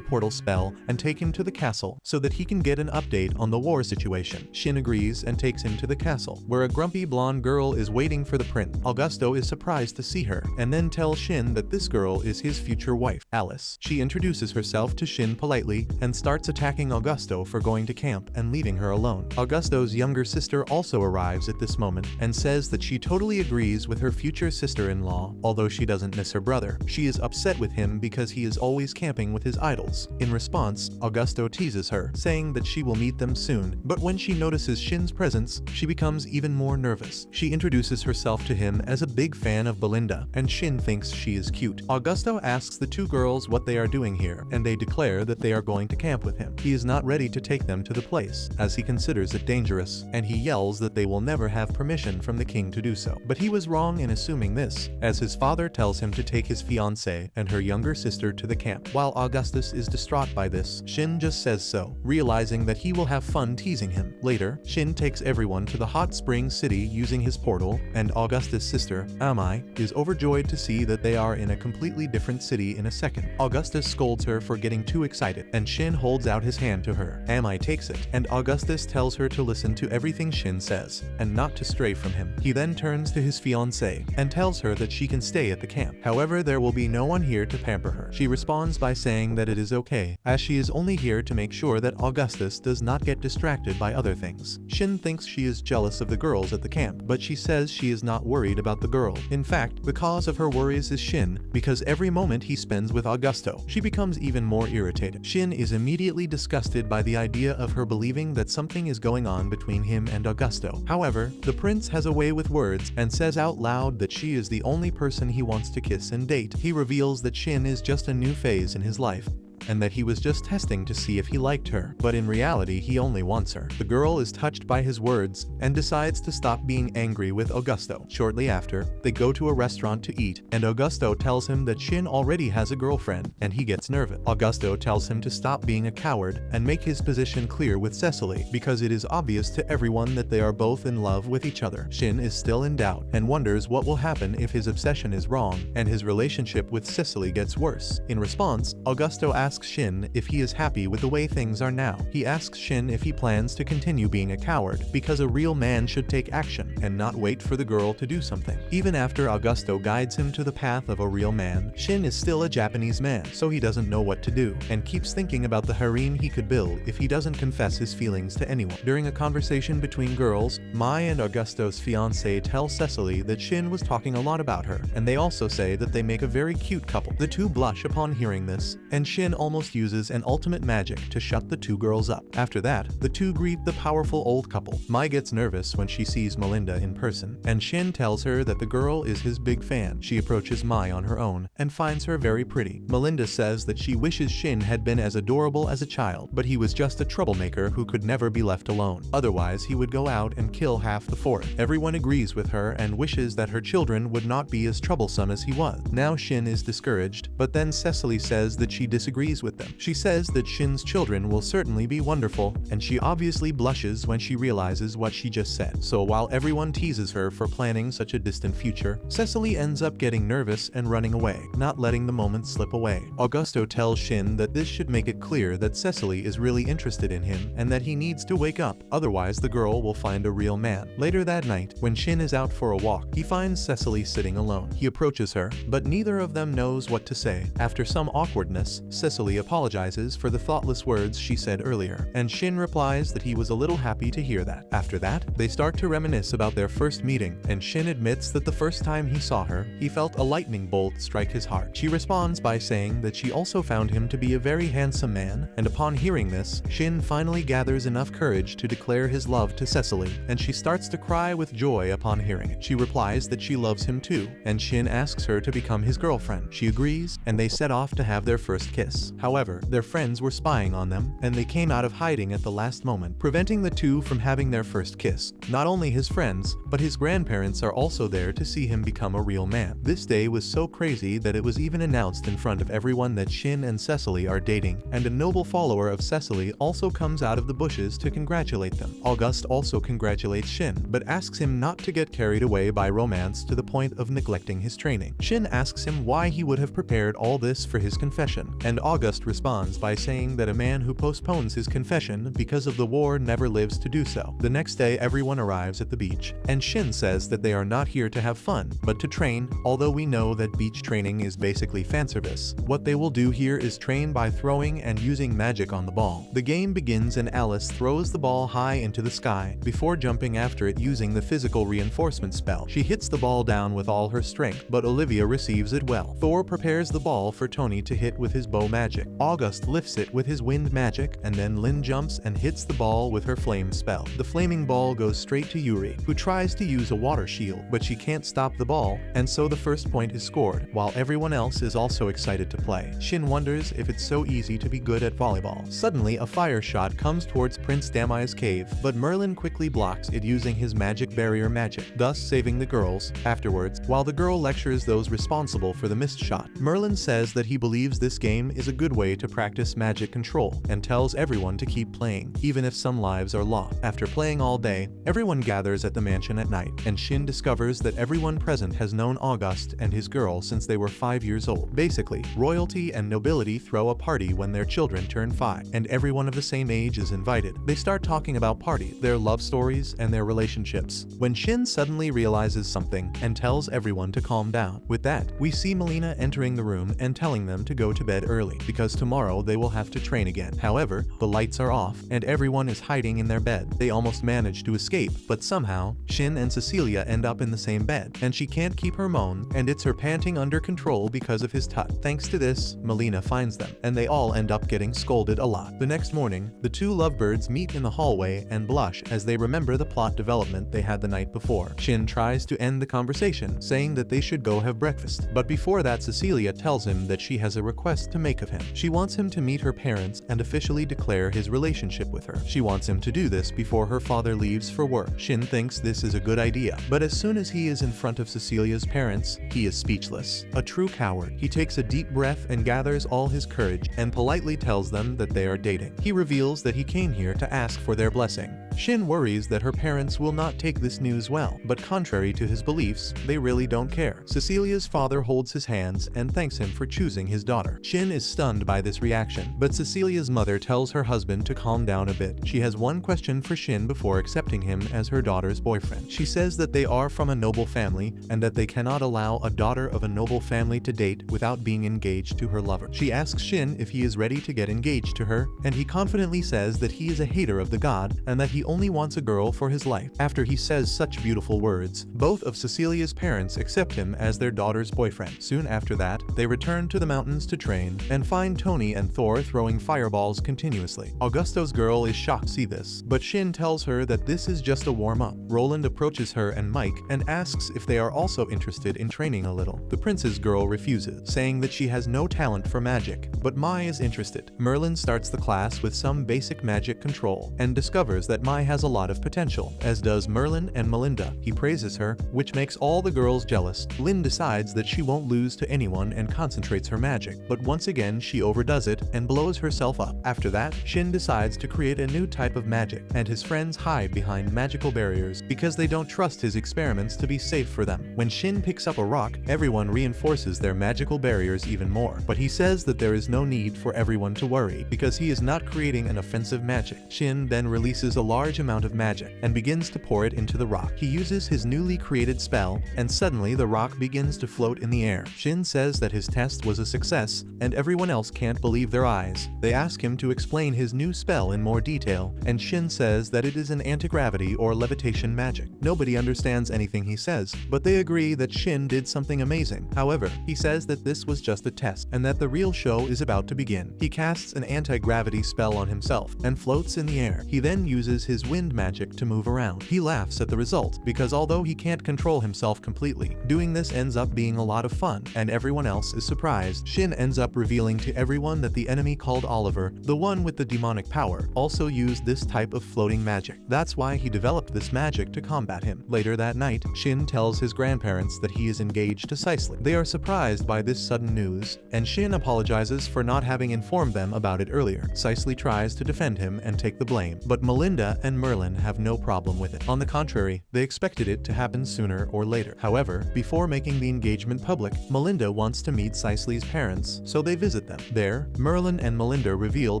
portal spell and take him to the castle so that he can get an update on the war situation. Shin agrees and takes him to the castle, where a grumpy blonde girl is waiting for the prince. Augusto is surprised to see her, and then tells Shin that this girl is his future wife, Alice. She introduces herself to Shin politely and starts attacking Augusto for going to camp and leaving her alone. Augusto's younger sister also arrives at this moment and says that she totally agrees with her future sister-in-law, although she doesn't miss her brother. She is upset with him because he is always camping with his idols. In response, Augusto teases her, saying that she will meet them soon, but when she notices Shin's presence, she becomes even more nervous. She introduces herself to him as a big fan of Belinda, and Shin thinks she is cute. Augusto asks the 2 girls what they are doing here, and they declare that they are going to camp with him. He is not ready to take them to the place, as he considers it dangerous, and he yells that they will never have permission from the king to do so. But he was wrong in assuming this, as his father tells him to take his fiancée and her younger sister to the camp. While Augustus is distraught by this, Shin just says so, realizing that he will have fun teasing him. Later, Shin takes everyone to the hot spring city using his portal, and Augustus' sister, Amai, is overjoyed to see that they are in a completely different city in a second. Augustus scolds her for getting too excited, and Shin holds out his hand to her. Amai takes it, and Augustus tells her to listen to everything Shin says, and not to stray from him. He then turns to his fiancée, and tells her that she can stay at the camp. However, there will be no one here to pamper her. She responds by saying that it is okay, as she is only here to make sure that Augustus does not get distracted by other things. Shin thinks she is jealous of the girls at the camp, but she says she is not worried about the girl. In fact, the cause of her worries is Shin, because every moment he spends with Augusto, she becomes even more irritated. Shin is immediately disgusted by the idea of her believing that something is going on between him and Augusto. However, the prince has a way with words and says out loud that she is the only person he wants to kiss and date. He reveals that Shin is just a new phase in his life, and that he was just testing to see if he liked her, but in reality he only wants her. The girl is touched by his words and decides to stop being angry with Augusto. Shortly after, they go to a restaurant to eat, and Augusto tells him that Shin already has a girlfriend, and he gets nervous. Augusto tells him to stop being a coward and make his position clear with Cecily, because it is obvious to everyone that they are both in love with each other. Shin is still in doubt and wonders what will happen if his obsession is wrong and his relationship with Cecily gets worse. In response, Augusto asks Shin if he is happy with the way things are now. He asks Shin if he plans to continue being a coward, because a real man should take action and not wait for the girl to do something. Even after Augusto guides him to the path of a real man, Shin is still a Japanese man, so he doesn't know what to do, and keeps thinking about the harem he could build if he doesn't confess his feelings to anyone. During a conversation between girls, Mai and Augusto's fiancée tell Cecily that Shin was talking a lot about her, and they also say that they make a very cute couple. The two blush upon hearing this, and Shin almost uses an ultimate magic to shut the 2 girls up. After that, the 2 greet the powerful old couple. Mai gets nervous when she sees Melinda in person, and Shin tells her that the girl is his big fan. She approaches Mai on her own and finds her very pretty. Melinda says that she wishes Shin had been as adorable as a child, but he was just a troublemaker who could never be left alone. Otherwise, he would go out and kill half the fort. Everyone agrees with her and wishes that her children would not be as troublesome as he was. Now Shin is discouraged, but then Cecily says that she disagrees with them. She says that Shin's children will certainly be wonderful, and she obviously blushes when she realizes what she just said. So while everyone everyone teases her for planning such a distant future, Cecily ends up getting nervous and running away, not letting the moment slip away. Augusto tells Shin that this should make it clear that Cecily is really interested in him and that he needs to wake up, otherwise the girl will find a real man. Later that night, when Shin is out for a walk, he finds Cecily sitting alone. He approaches her, but neither of them knows what to say. After some awkwardness, Cecily apologizes for the thoughtless words she said earlier, and Shin replies that he was a little happy to hear that. After that, they start to reminisce about their first meeting, and Shin admits that the first time he saw her, he felt a lightning bolt strike his heart. She responds by saying that she also found him to be a very handsome man, and upon hearing this, Shin finally gathers enough courage to declare his love to Cecily, and she starts to cry with joy upon hearing it. She replies that she loves him too, and Shin asks her to become his girlfriend. She agrees, and they set off to have their first kiss. However, their friends were spying on them, and they came out of hiding at the last moment, preventing the two from having their first kiss. Not only his friends, but his grandparents are also there to see him become a real man. This day was so crazy that it was even announced in front of everyone that Shin and Cecily are dating, and a noble follower of Cecily also comes out of the bushes to congratulate them. Auguste also congratulates Shin, but asks him not to get carried away by romance to the point of neglecting his training. Shin asks him why he would have prepared all this for his confession, and Auguste responds by saying that a man who postpones his confession because of the war never lives to do so. The next day everyone arrives at the beach, and Shin says that they are not here to have fun, but to train, although we know that beach training is basically fanservice. What they will do here is train by throwing and using magic on the ball. The game begins and Alice throws the ball high into the sky, before jumping after it using the physical reinforcement spell. She hits the ball down with all her strength, but Olivia receives it well. Thor prepares the ball for Tony to hit with his bow magic. Auguste lifts it with his wind magic, and then Lynn jumps and hits the ball with her flame spell. The flaming ball goes straight to Yuri, who tries to use a water shield, but she can't stop the ball, and so the first point is scored, while everyone else is also excited to play. Shin wonders if it's so easy to be good at volleyball. Suddenly, a fire shot comes towards Prince Damai's cave, but Merlin quickly blocks it using his magic barrier magic, thus saving the girls. Afterwards, while the girl lectures those responsible for the missed shot, Merlin says that he believes this game is a good way to practice magic control, and tells everyone to keep playing, even if some lives are lost. After playing all day, everyone gathers at the mansion at night, and Shin discovers that everyone present has known Auguste and his girl since they were 5 years old. Basically, royalty and nobility throw a party when their children turn 5, and everyone of the same age is invited. They start talking about party, their love stories, and their relationships, when Shin suddenly realizes something and tells everyone to calm down. With that, we see Melina entering the room and telling them to go to bed early, because tomorrow they will have to train again. However, the lights are off, and everyone is hiding in their bed. They almost manage to escape, but somehow, Shin and Cecilia end up in the same bed, and she can't keep her moan, and it's her panting under control because of his touch. Thanks to this, Melina finds them, and they all end up getting scolded a lot. The next morning, the two lovebirds meet in the hallway and blush as they remember the plot development they had the night before. Shin tries to end the conversation, saying that they should go have breakfast, but before that Cecilia tells him that she has a request to make of him. She wants him to meet her parents and officially declare his relationship with her. She wants him to do this before her father leaves for work. Shin thinks this is a good idea, but as soon as he is in front of Cecilia's parents, he is speechless. A true coward, he takes a deep breath and gathers all his courage and politely tells them that they are dating. He reveals that he came here to ask for their blessing. Shin worries that her parents will not take this news well, but contrary to his beliefs, they really don't care. Cecilia's father holds his hands and thanks him for choosing his daughter. Shin is stunned by this reaction, but Cecilia's mother tells her husband to calm down a bit. She has one question for Shin before accepting him as her daughter's boyfriend. She says that they are from a noble family and that they cannot allow a daughter of a noble family to date without being engaged to her lover. She asks Shin if he is ready to get engaged to her, and he confidently says that he is a hater of the god and that he only wants a girl for his life. After he says such beautiful words, both of Cecilia's parents accept him as their daughter's boyfriend. Soon after that, they return to the mountains to train and find Tony and Thor throwing fireballs continuously. Augusto's girl is shocked to see this, but Shin tells her that this is just a warm-up. Roland approaches her and Mike and asks if they are also interested in training a little. The prince's girl refuses, saying that she has no talent for magic, but Mai is interested. Merlin starts the class with some basic magic control and discovers that Mi has a lot of potential, as does Merlin and Melinda. He praises her, which makes all the girls jealous. Lynn decides that she won't lose to anyone and concentrates her magic, but once again she overdoes it and blows herself up. After that, Shin decides to create a new type of magic, and his friends hide behind magical barriers because they don't trust his experiments to be safe for them. When Shin picks up a rock, everyone reinforces their magical barriers even more, but he says that there is no need for everyone to worry because he is not creating an offensive magic. Shin then releases a large amount of magic and begins to pour it into the rock. He uses his newly created spell, and suddenly the rock begins to float in the air. Shin says that his test was a success, and everyone else can't believe their eyes. They ask him to explain his new spell in more detail, and Shin says that it is an anti-gravity or levitation magic. Nobody understands anything he says, but they agree that Shin did something amazing. However, he says that this was just a test, and that the real show is about to begin. He casts an anti-gravity spell on himself, and floats in the air. He then uses his wind magic to move around. He laughs at the result, because although he can't control himself completely, doing this ends up being a lot of fun, and everyone else is surprised. Shin ends up revealing to everyone that the enemy called Oliver, the one with the demonic power, also used this type of floating magic. That's why he developed this magic to combat him. Later that night, Shin tells his grandparents that he is engaged to Cicely. They are surprised by this sudden news, and Shin apologizes for not having informed them about it earlier. Cicely tries to defend him and take the blame, but Melinda and Merlin have no problem with it. On the contrary, they expected it to happen sooner or later. However, before making the engagement public, Melinda wants to meet Cicely's parents, so they visit them. There, Merlin and Melinda reveal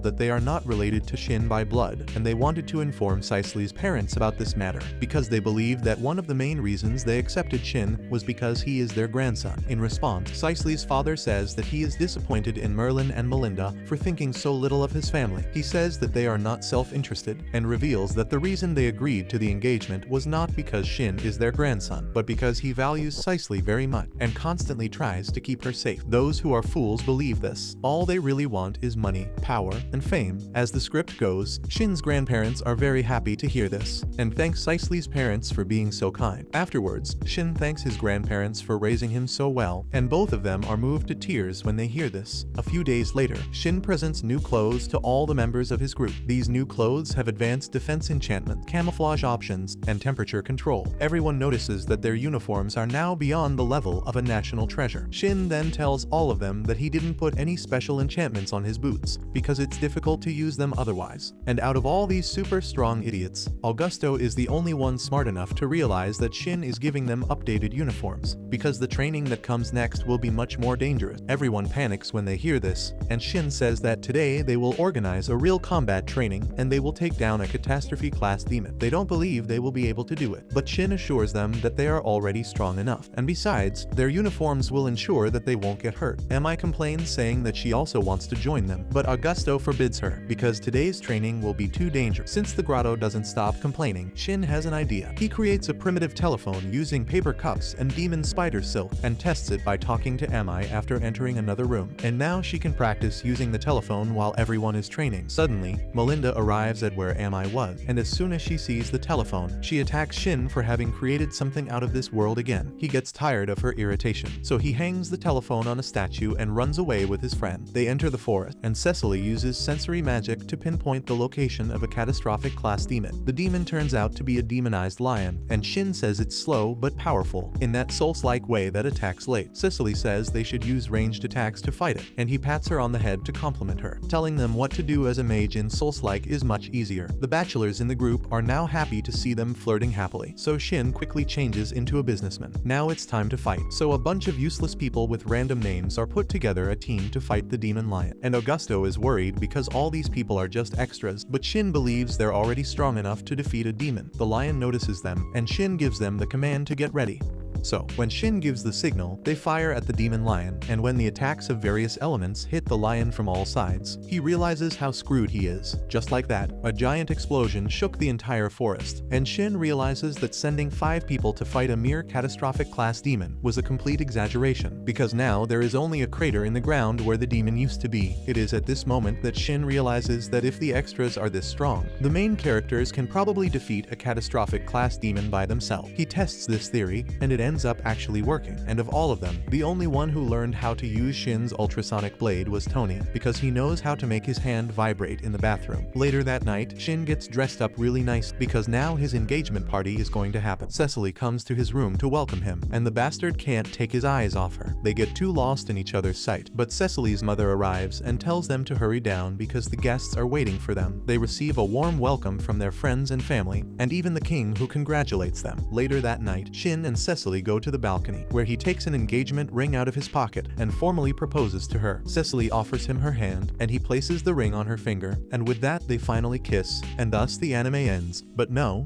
that they are not related to Shin by blood, and they wanted to inform Cicely's parents about this matter, because they believed that one of the main reasons they accepted Shin was because he is their grandson. In response, Cicely's father says that he is disappointed in Merlin and Melinda for thinking so little of his family. He says that they are not self-interested, and reveals that the reason they agreed to the engagement was not because Shin is their grandson, but because he values Cicely very much, and constantly tries to keep her safe. Those who are fools believe this. All they really want is money, power, and fame. As the script goes, Shin's grandparents are very happy to hear this, and thanks Cicely's parents for being so kind. Afterwards, Shin thanks his grandparents for raising him so well, and both of them are moved to tears when they hear this. A few days later, Shin presents new clothes to all the members of his group. These new clothes have advanced defense enchantment, camouflage options, and temperature control. Everyone notices that their uniforms are now beyond the level of a national treasure. Shin then tells all of them that he didn't put any special enchantments on his boots, because it's difficult to use them otherwise. And out of all these super strong idiots, Augusto is the only one smart enough to realize that Shin is giving them updated uniforms, because the training that comes next will be much more dangerous. Everyone panics when they hear this, and Shin says that today they will organize a real combat training and they will take down a catastrophe-class demon. They don't believe they will be able to do it, but Shin assures them that they are already strong enough, and besides, their uniforms will ensure that they won't get hurt. Emi complains, saying that she also wants to join them, but Augusto forbids her, because today's training will be too dangerous. Since the grotto doesn't stop complaining, Shin has an idea. He creates a primitive telephone using paper cups and demon spider silk, and tests it by talking to Emi after entering another room, and now she can practice using the telephone while everyone is training. Suddenly, Melinda arrives at where Emi was, and as soon as she sees the telephone, she attacks Shin for having created something out of this world again. He gets tired of her irritation, so he hangs the telephone on a statue and runs away with his friend. They enter the forest, and Cecily uses sensory magic to pinpoint the location of a catastrophic class demon. The demon turns out to be a demonized lion, and Shin says it's slow but powerful, in that Souls-like way that attacks late. Cecily says they should use ranged attacks to fight it, and he pats her on the head to compliment her, telling them what to do as a mage in Souls-like is much easier. The bachelors in the group are now happy to see them flirting happily, so Shin quickly changes into a businessman. Now it's time to fight, so a bunch of useless people with random names are put together a team to fight the demon lion, and Augusto is worried because all these people are just extras, but Shin believes they're already strong enough to defeat a demon. The lion notices them, and Shin gives them the command to get ready. So, when Shin gives the signal, they fire at the demon lion, and when the attacks of various elements hit the lion from all sides, he realizes how screwed he is. Just like that, a giant explosion shook the entire forest, and Shin realizes that sending 5 people to fight a mere catastrophic class demon was a complete exaggeration, because now there is only a crater in the ground where the demon used to be. It is at this moment that Shin realizes that if the extras are this strong, the main characters can probably defeat a catastrophic class demon by themselves. He tests this theory, and it ends ends up actually working. And of all of them, the only one who learned how to use Shin's ultrasonic blade was Tony, because he knows how to make his hand vibrate in the bathroom. Later that night, Shin gets dressed up really nice because now his engagement party is going to happen. Cecily comes to his room to welcome him, and the bastard can't take his eyes off her. They get too lost in each other's sight, but Cecily's mother arrives and tells them to hurry down because the guests are waiting for them. They receive a warm welcome from their friends and family, and even the king, who congratulates them. Later that night, Shin and Cecily go to the balcony, where he takes an engagement ring out of his pocket and formally proposes to her. Cecily offers him her hand, and he places the ring on her finger, and with that they finally kiss, and thus the anime ends. But no.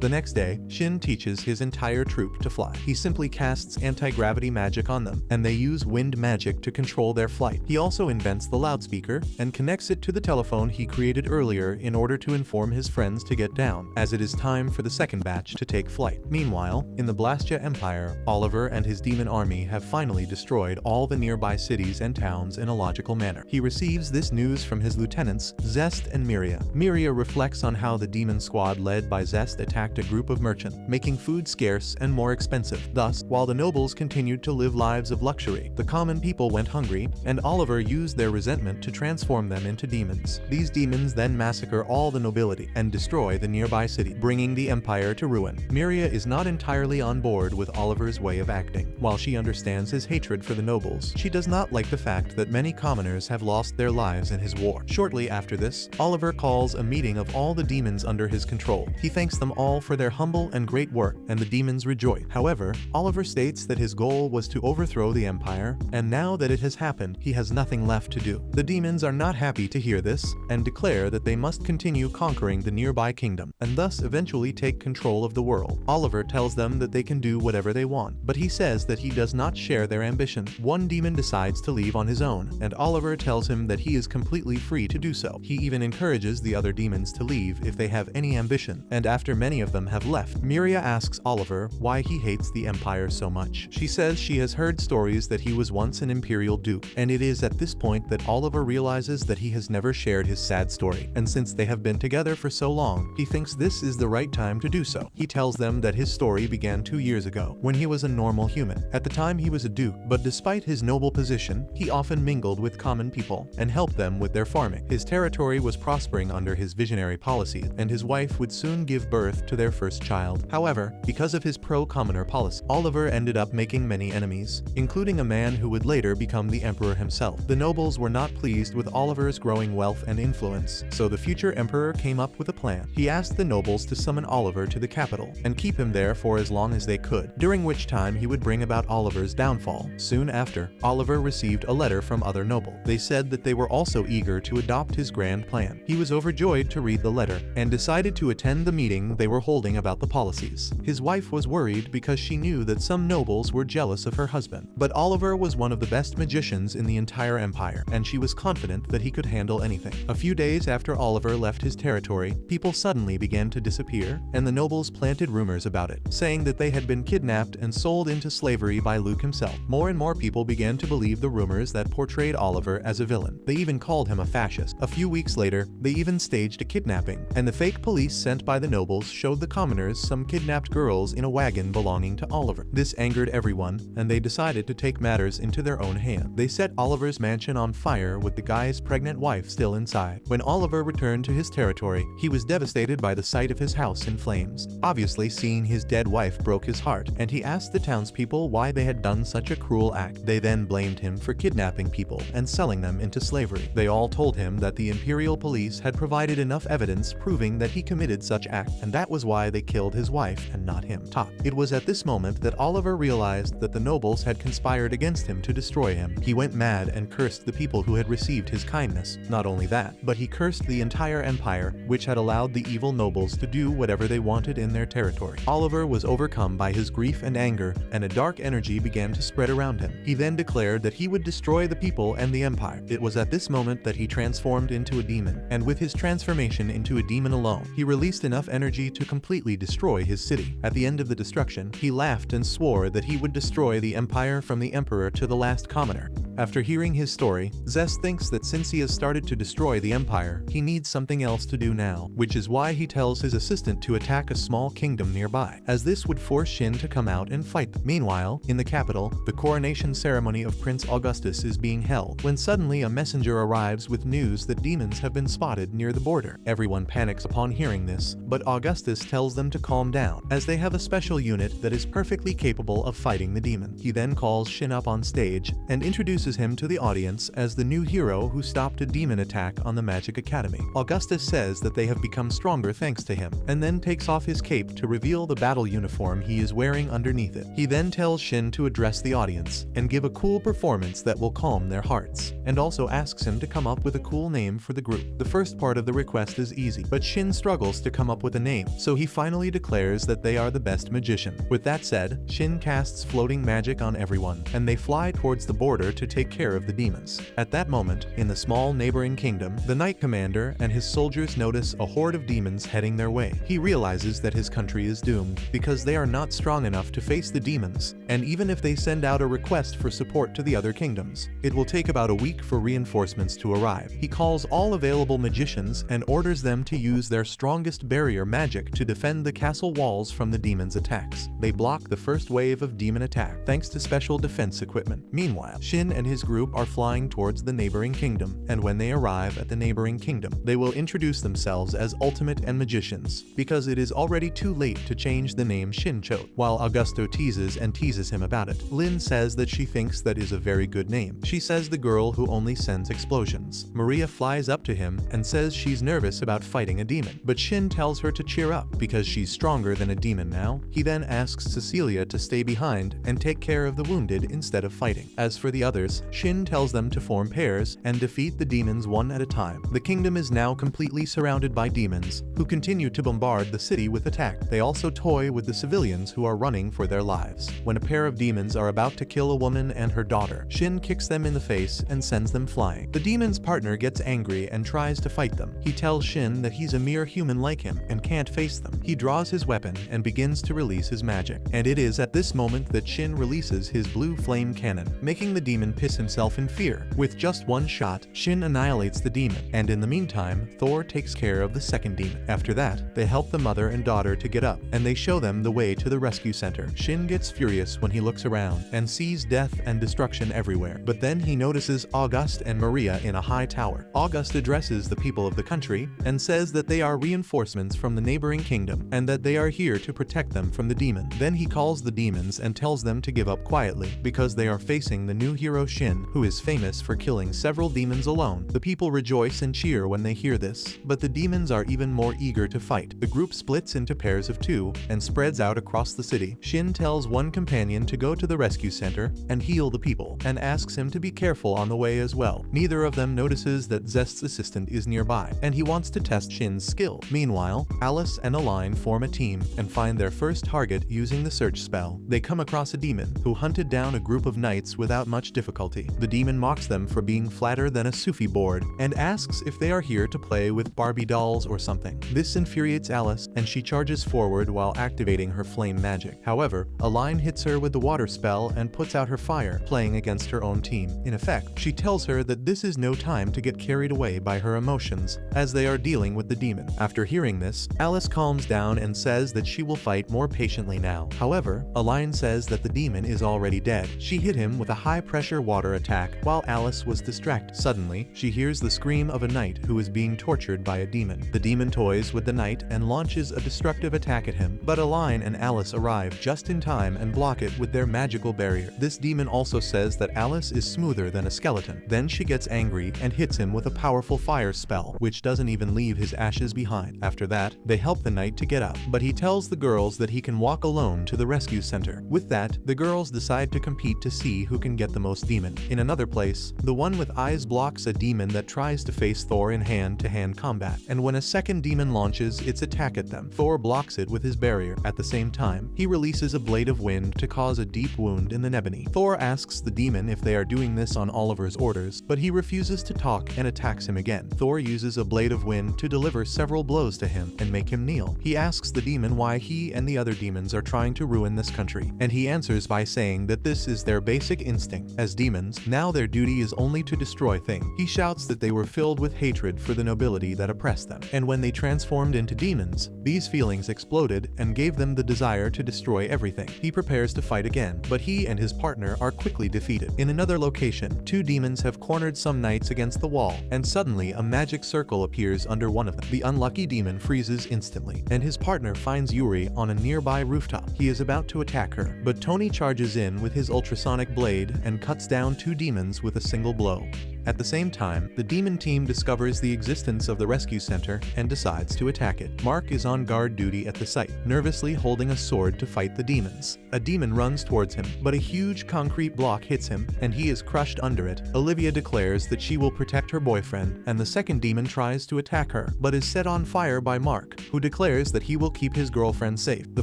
The next day, Shin teaches his entire troupe to fly. He simply casts anti-gravity magic on them, and they use wind magic to control their flight. He also invents the loudspeaker and connects it to the telephone he created earlier in order to inform his friends to get down, as it is time for the second batch to take flight. Meanwhile, in the Blastia Empire, Oliver and his demon army have finally destroyed all the nearby cities and towns in a logical manner. He receives this news from his lieutenants, Zest and Miria. Miria reflects on how the demon squad led by Zest attacked a group of merchants, making food scarce and more expensive. Thus, while the nobles continued to live lives of luxury, the common people went hungry, and Oliver used their resentment to transform them into demons. These demons then massacre all the nobility and destroy the nearby city, bringing the empire to ruin. Miria is not entirely on board with Oliver's way of acting. While she understands his hatred for the nobles, she does not like the fact that many commoners have lost their lives in his war. Shortly after this, Oliver calls a meeting of all the demons under his control. He thanks them all for their humble and great work, and the demons rejoice. However, Oliver states that his goal was to overthrow the empire, and now that it has happened, he has nothing left to do. The demons are not happy to hear this, and declare that they must continue conquering the nearby kingdom, and thus eventually take control of the world. Oliver tells them that they can do whatever they want, but he says that he does not share their ambition. One demon decides to leave on his own, and Oliver tells him that he is completely free to do so. He even encourages the other demons to leave if they have any ambition, and after many of them have left, Miria asks Oliver why he hates the empire so much. She says she has heard stories that he was once an imperial duke, and it is at this point that Oliver realizes that he has never shared his sad story, and since they have been together for so long, he thinks this is the right time to do so. He tells them that his story began 2 years ago, when he was a normal human. At the time he was a duke, but despite his noble position, he often mingled with common people and helped them with their farming. His territory was prospering under his visionary policies, and his wife would soon give birth to their first child. However, because of his pro-commoner policy, Oliver ended up making many enemies, including a man who would later become the emperor himself. The nobles were not pleased with Oliver's growing wealth and influence, so the future emperor came up with a plan. He asked the nobles to summon Oliver to the capital and keep him there for as long as they could, during which time he would bring about Oliver's downfall. Soon after, Oliver received a letter from other nobles. They said that they were also eager to adopt his grand plan. He was overjoyed to read the letter and decided to attend the meeting they were holding about the policies. His wife was worried because she knew that some nobles were jealous of her husband, but Oliver was one of the best magicians in the entire empire, and she was confident that he could handle anything. A few days after Oliver left his territory, people suddenly began to disappear, and the nobles planted rumors about it, saying that they had been kidnapped and sold into slavery by Luke himself. More and more people began to believe the rumors that portrayed Oliver as a villain. They even called him a fascist. A few weeks later, they even staged a kidnapping, and the fake police sent by the nobles showed the commoners some kidnapped girls in a wagon belonging to Oliver. This angered everyone, and they decided to take matters into their own hands. They set Oliver's mansion on fire with the guy's pregnant wife still inside. When Oliver returned to his territory, he was devastated by the sight of his house in flames. Obviously, seeing his dead wife broke his heart, and he asked the townspeople why they had done such a cruel act. They then blamed him for kidnapping people and selling them into slavery. They all told him that the imperial police had provided enough evidence proving that he committed such act, and that was why they killed his wife and not him. It was at this moment that Oliver realized that the nobles had conspired against him to destroy him. He went mad and cursed the people who had received his kindness. Not only that, but he cursed the entire empire, which had allowed the evil nobles to do whatever they wanted in their territory. Oliver was overcome by his grief and anger, and a dark energy began to spread around him. He then declared that he would destroy the people and the empire. It was at this moment that he transformed into a demon, and with his transformation into a demon alone, he released enough energy to completely destroy his city. At the end of the destruction, he laughed and swore that he would destroy the empire from the emperor to the last commoner. After hearing his story, Zest thinks that since he has started to destroy the Empire, he needs something else to do now, which is why he tells his assistant to attack a small kingdom nearby, as this would force Shin to come out and fight them. Meanwhile, in the capital, the coronation ceremony of Prince Augustus is being held, when suddenly a messenger arrives with news that demons have been spotted near the border. Everyone panics upon hearing this, but Augustus tells them to calm down, as they have a special unit that is perfectly capable of fighting the demon. He then calls Shin up on stage and introduces him to the audience as the new hero who stopped a demon attack on the Magic Academy. Augustus says that they have become stronger thanks to him, and then takes off his cape to reveal the battle uniform he is wearing underneath it. He then tells Shin to address the audience and give a cool performance that will calm their hearts, and also asks him to come up with a cool name for the group. The first part of the request is easy, but Shin struggles to come up with a name, so he finally declares that they are the best magician. With that said, Shin casts floating magic on everyone, and they fly towards the border to take care of the demons. At that moment, in the small neighboring kingdom, the Knight Commander and his soldiers notice a horde of demons heading their way. He realizes that his country is doomed, because they are not strong enough to face the demons, and even if they send out a request for support to the other kingdoms, it will take about a week for reinforcements to arrive. He calls all available magicians and orders them to use their strongest barrier magic to defend the castle walls from the demons' attacks. They block the first wave of demon attack thanks to special defense equipment. Meanwhile, Shin and his group are flying towards the neighboring kingdom, and when they arrive at the neighboring kingdom, they will introduce themselves as Ultimate and Magicians, because it is already too late to change the name Shin chose. While Augusto teases him about it, Lin says that she thinks that is a very good name. She says the girl who only sends explosions. Maria flies up to him and says she's nervous about fighting a demon, but Shin tells her to cheer up because she's stronger than a demon now. He then asks Cecilia to stay behind and take care of the wounded instead of fighting. As for the others, Shin tells them to form pairs and defeat the demons one at a time. The kingdom is now completely surrounded by demons, who continue to bombard the city with attack. They also toy with the civilians who are running for their lives. When a pair of demons are about to kill a woman and her daughter, Shin kicks them in the face and sends them flying. The demon's partner gets angry and tries to fight them. He tells Shin that he's a mere human like him and can't face them. He draws his weapon and begins to release his magic. And it is at this moment that Shin releases his blue flame cannon, making the demon piss himself in fear. With just one shot, Shin annihilates the demon, and in the meantime, Thor takes care of the second demon. After that, they help the mother and daughter to get up, and they show them the way to the rescue center. Shin gets furious when he looks around and sees death and destruction everywhere, but then he notices August and Maria in a high tower. August addresses the people of the country and says that they are reinforcements from the neighboring kingdom and that they are here to protect them from the demon. Then he calls the demons and tells them to give up quietly because they are facing the new hero Shin, who is famous for killing several demons alone. The people rejoice and cheer when they hear this, but the demons are even more eager to fight. The group splits into pairs of two and spreads out across the city. Shin tells one companion to go to the rescue center and heal the people, and asks him to be careful on the way as well. Neither of them notices that Zest's assistant is nearby, and he wants to test Shin's skill. Meanwhile, Alice and Aline form a team and find their first target using the search spell. They come across a demon who hunted down a group of knights without much difficulty. The demon mocks them for being flatter than a Sufi board and asks if they are here to play with Barbie dolls or something. This infuriates Alice, and she charges forward while activating her flame magic. However, Aline hits her with the water spell and puts out her fire, playing against her own team. In effect, she tells her that this is no time to get carried away by her emotions, as they are dealing with the demon. After hearing this, Alice calms down and says that she will fight more patiently now. However, Aline says that the demon is already dead. She hit him with a high-pressure water attack while Alice was distracted. Suddenly, she hears the scream of a knight who is being tortured by a demon. The demon toys with the knight and launches a destructive attack at him, but Aline and Alice arrive just in time and block it with their magical barrier. This demon also says that Alice is smoother than a skeleton. Then she gets angry and hits him with a powerful fire spell, which doesn't even leave his ashes behind. After that, they help the knight to get up, but he tells the girls that he can walk alone to the rescue center. With that, the girls decide to compete to see who can get the most demon. In another place, the one with eyes blocks a demon that tries to face Thor in hand-to-hand combat, and when a second demon launches its attack at them, Thor blocks it with his barrier. At the same time, he releases a blade of wind to cause a deep wound in the Nebony. Thor asks the demon if they are doing this on Oliver's orders, but he refuses to talk and attacks him again. Thor uses a blade of wind to deliver several blows to him and make him kneel. He asks the demon why he and the other demons are trying to ruin this country, and he answers by saying that this is their basic instinct. As demons demons, now their duty is only to destroy things. He shouts that they were filled with hatred for the nobility that oppressed them, and when they transformed into demons, these feelings exploded and gave them the desire to destroy everything. He prepares to fight again, but he and his partner are quickly defeated. In another location, two demons have cornered some knights against the wall, and suddenly a magic circle appears under one of them. The unlucky demon freezes instantly, and his partner finds Yuri on a nearby rooftop. He is about to attack her, but Tony charges in with his ultrasonic blade and cuts down two demons with a single blow. At the same time, the demon team discovers the existence of the rescue center and decides to attack it. Mark is on guard duty at the site, nervously holding a sword to fight the demons. A demon runs towards him, but a huge concrete block hits him, and he is crushed under it. Olivia declares that she will protect her boyfriend, and the second demon tries to attack her, but is set on fire by Mark, who declares that he will keep his girlfriend safe. The